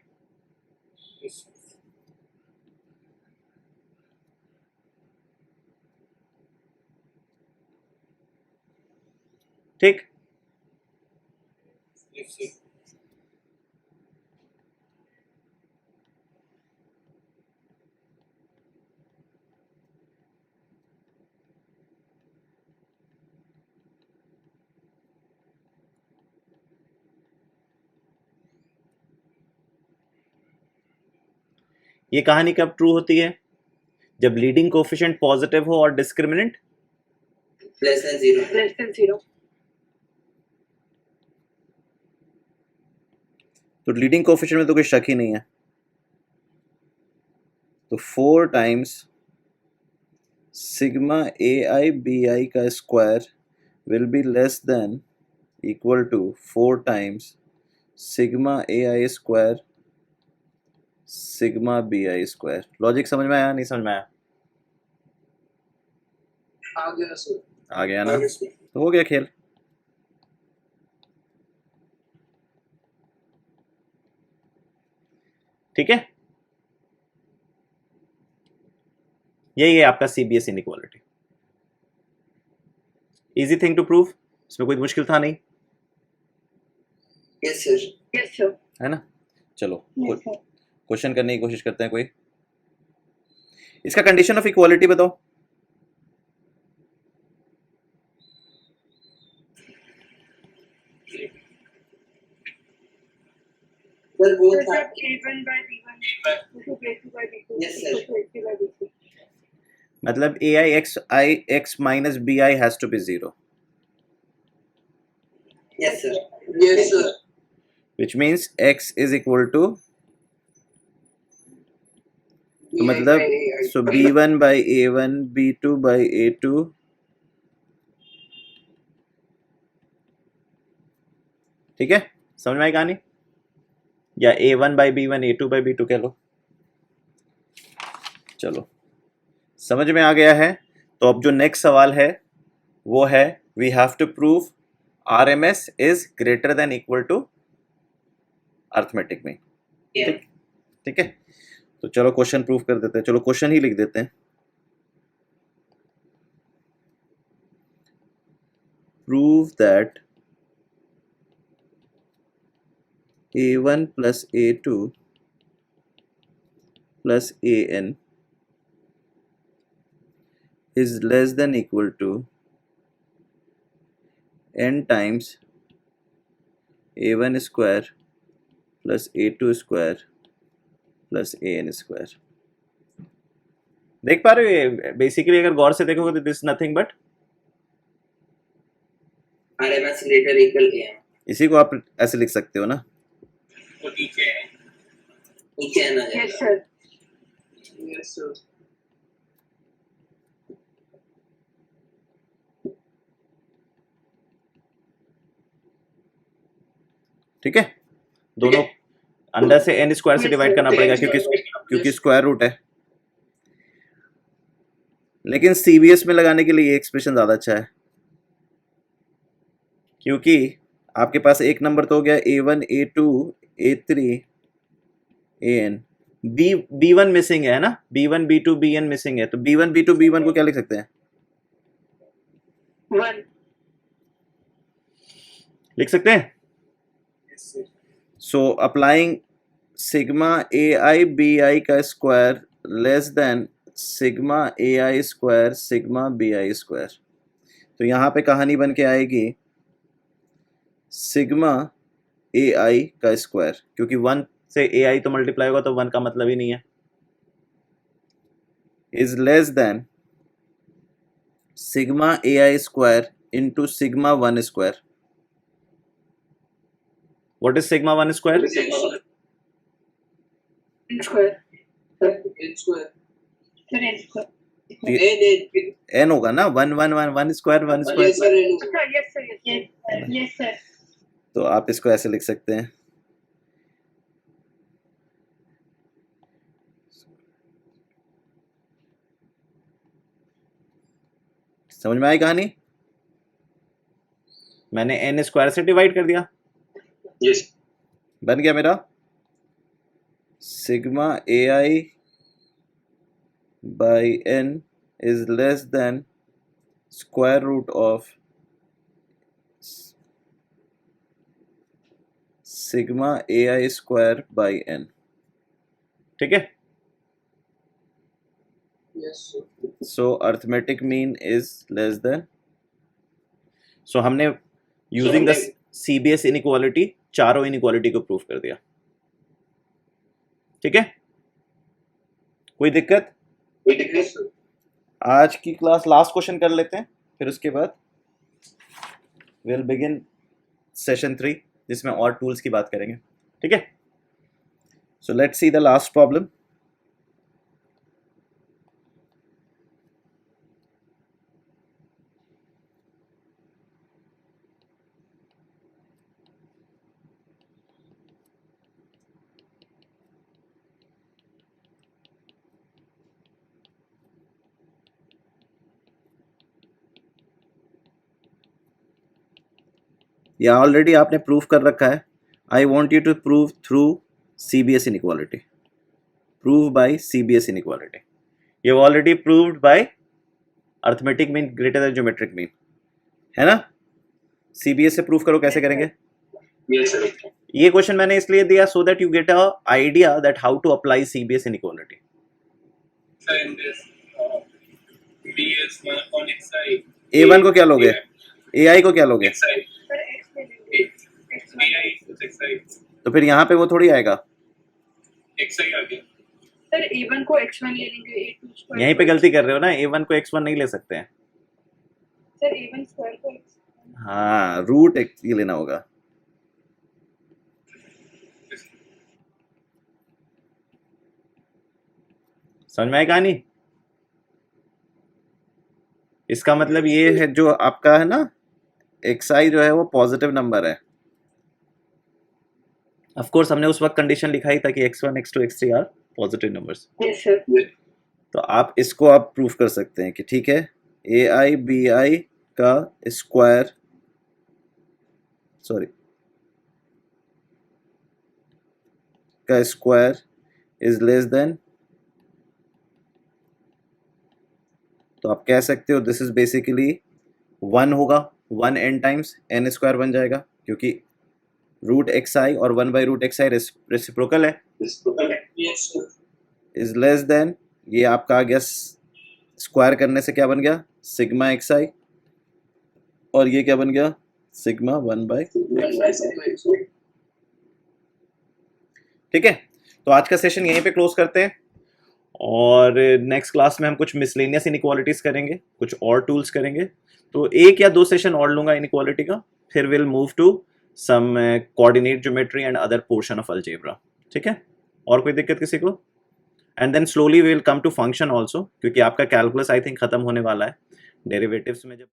Yes, sir. ठीक। Yes, sir. ये कहानी कब ट्रू होती है, जब लीडिंग कोफिशिएंट पॉजिटिव हो और discriminant less than 0। Less than 0। तो लीडिंग कोफिशिएंट में तो कोई शक ही नहीं है। तो 4 times sigma A i b i का square will be less than equal to 4 times sigma A I square sigma b i square. Logic समझ में आया, नहीं समझ में आया? आ गया सर। आ गया ना, Yes, sir. तो हो गया खेल। ठीक है, यही है आपका CBS inequality. Easy thing to prove, इसमें कोई मुश्किल था नहीं। Yes, sir. Yes, sir. है ना? चलो Yes, sir. क्वेश्चन करने की कोशिश करते हैं कोई। इसका कंडीशन ऑफ इक्वालिटी बताओ। Sir, both Sir, are. A1 by B1 equal to A2 by B2 Yes, sir. equal to A3 by B3. मतलब a i x minus b i has to be zero, Yes, sir. Yes, sir. Which means x is equal to, तो मतलब so b one by a one, b two by a two, ठीक है, समझ में आई कहानी? या a one by b one, a two by b two कह लो। चलो समझ में आ गया है। तो अब जो नेक्स्ट सवाल है वो है we have to prove R M S is greater than equal to arithmetic mean. Yeah. ठीक है, तो चलो क्वेश्चन प्रूव कर देते हैं। चलो क्वेश्चन ही लिख देते हैं। Prove that a1 plus a2 plus an is less than equal to n times a1 square plus a2 square plus an square। देख पा रहे हो? ये बेसिकली अगर गौर से देखोगे तो this nothing but RMS greater equal AM. इसी को आप ऐसे लिख सकते हो ना। वो नीचे है। नीचे आना जाएगा। Yes, sir. Yes, sir. ठीक है, दोनों अंदर से n स्क्वायर से डिवाइड करना पड़ेगा क्योंकि स्क्वायर रूट है। लेकिन सीबीएस में लगाने के लिए ये एक्सप्रेशन ज्यादा अच्छा है, क्योंकि आपके पास एक नंबर तो हो गया a1 a2 a3 an, b1 missing है ना, b1 b2 bn मिसिंग है, तो b1 b2 b1 को क्या लिख सकते हैं? 1. लिख सकते हैं। Yes, sir. So applying sigma A i b i का square less than sigma A I square sigma b i square, तो यहाँ पे कहानी बन के आएगी सिग्मा ए आई का स्क्वायर, क्योंकि 1 से ए आई तो मल्टीप्लाई होगा तो 1 का मतलब ही नहीं है, is less than sigma A I square into sigma 1 square. What is sigma 1 square? N square. N square. Sir, N square. N होगा ना, 1 1 1 1 square 1 square. Sir, yes, sir. Yes, sir. Yes, sir. तो आप इसको ऐसे लिख सकते हैं, समझ में आई कहानी? मैंने n स्क्वायर से डिवाइड कर दिया, Yes. बन गया मेरा sigma A i by n is less than square root of sigma A I square by n। ठीक है, Yes, sir. So arithmetic mean is less than, so हमने यूजिंग द सीबीएस इनइक्वालिटी चारों inequality को prove कर दिया। ठीक है, कोई दिक्कत? Yes, sir. आज की क्लास लास्ट क्वेश्चन कर लेते हैं, फिर उसके बाद विल बिगिन सेशन 3 जिसमें और टूल्स की बात करेंगे। ठीक है, so let's see the last problem. या ऑलरेडी आपने प्रूव कर रखा है। I want you to prove through CBS inequality, prove by CBS inequality. You already proved by arithmetic mean greater than geometric mean, है ना? CBS से prove करो, कैसे करेंगे? Yes, sir. ये क्वेश्चन मैंने इसलिए दिया so that you get a idea that how to apply CBS inequality. Sir, in this, B is 1 upon xi. A1 को क्या लोगे? AI को क्या लोगे? Xi. सर x ले लेंगे. Bi equals xi. तो फिर यहाँ पे वो थोड़ी आएगा. Xi आ गया. सर a1 को x1 ले लेंगे, a2 स्क्वायर. यहीं पे गलती कर रहे हो ना. A1 को x1 नहीं ले सकते हैं. सर a1 स्क्वायर को x. हाँ, रूट ये लेना होगा. समझ में आई कहानी? इसका मतलब ये है जो आपका है ना xi जो है वो पॉजिटिव नंबर है. ऑफ कोर्स हमने उस वक्त कंडीशन लिखाई था कि x1 x2 x3 are positive numbers. Yes sir. तो आप इसको आप प्रूफ कर सकते हैं कि ठीक है ai bi का स्क्वायर का स्क्वायर इज लेस देन. तो आप कह सकते हो दिस इज बेसिकली 1 होगा. 1 n टाइम्स n स्क्वायर बन जाएगा क्योंकि रूट xi और 1 बाई रूट xi रेसिप्रोकल है. Yes, sir. Is less then ये आपका आ गया स्क्वायर करने से क्या बन गया सिग्मा xi और ये क्या बन गया सिग्मा 1 बाई. ठीक है. तो आज का सेशन यहीं पे क्लोज करते हैं और नेक्स्ट क्लास में हम कुछ मिसलेनियस इनइक्वालिटीज करेंगे, कुछ और टूल्स करेंगे. तो 1 या 2 सेशन और लूंगा इनइक्वालिटी का, फिर will move to some coordinate geometry and other portion of algebra. ठीक है. और कोई दिक्कत किसी को? And then slowly we will come to function also क्योंकि आपका कैलकुलस आई थिंक खत्म होने वाला है. डेरिवेटिव्स में जब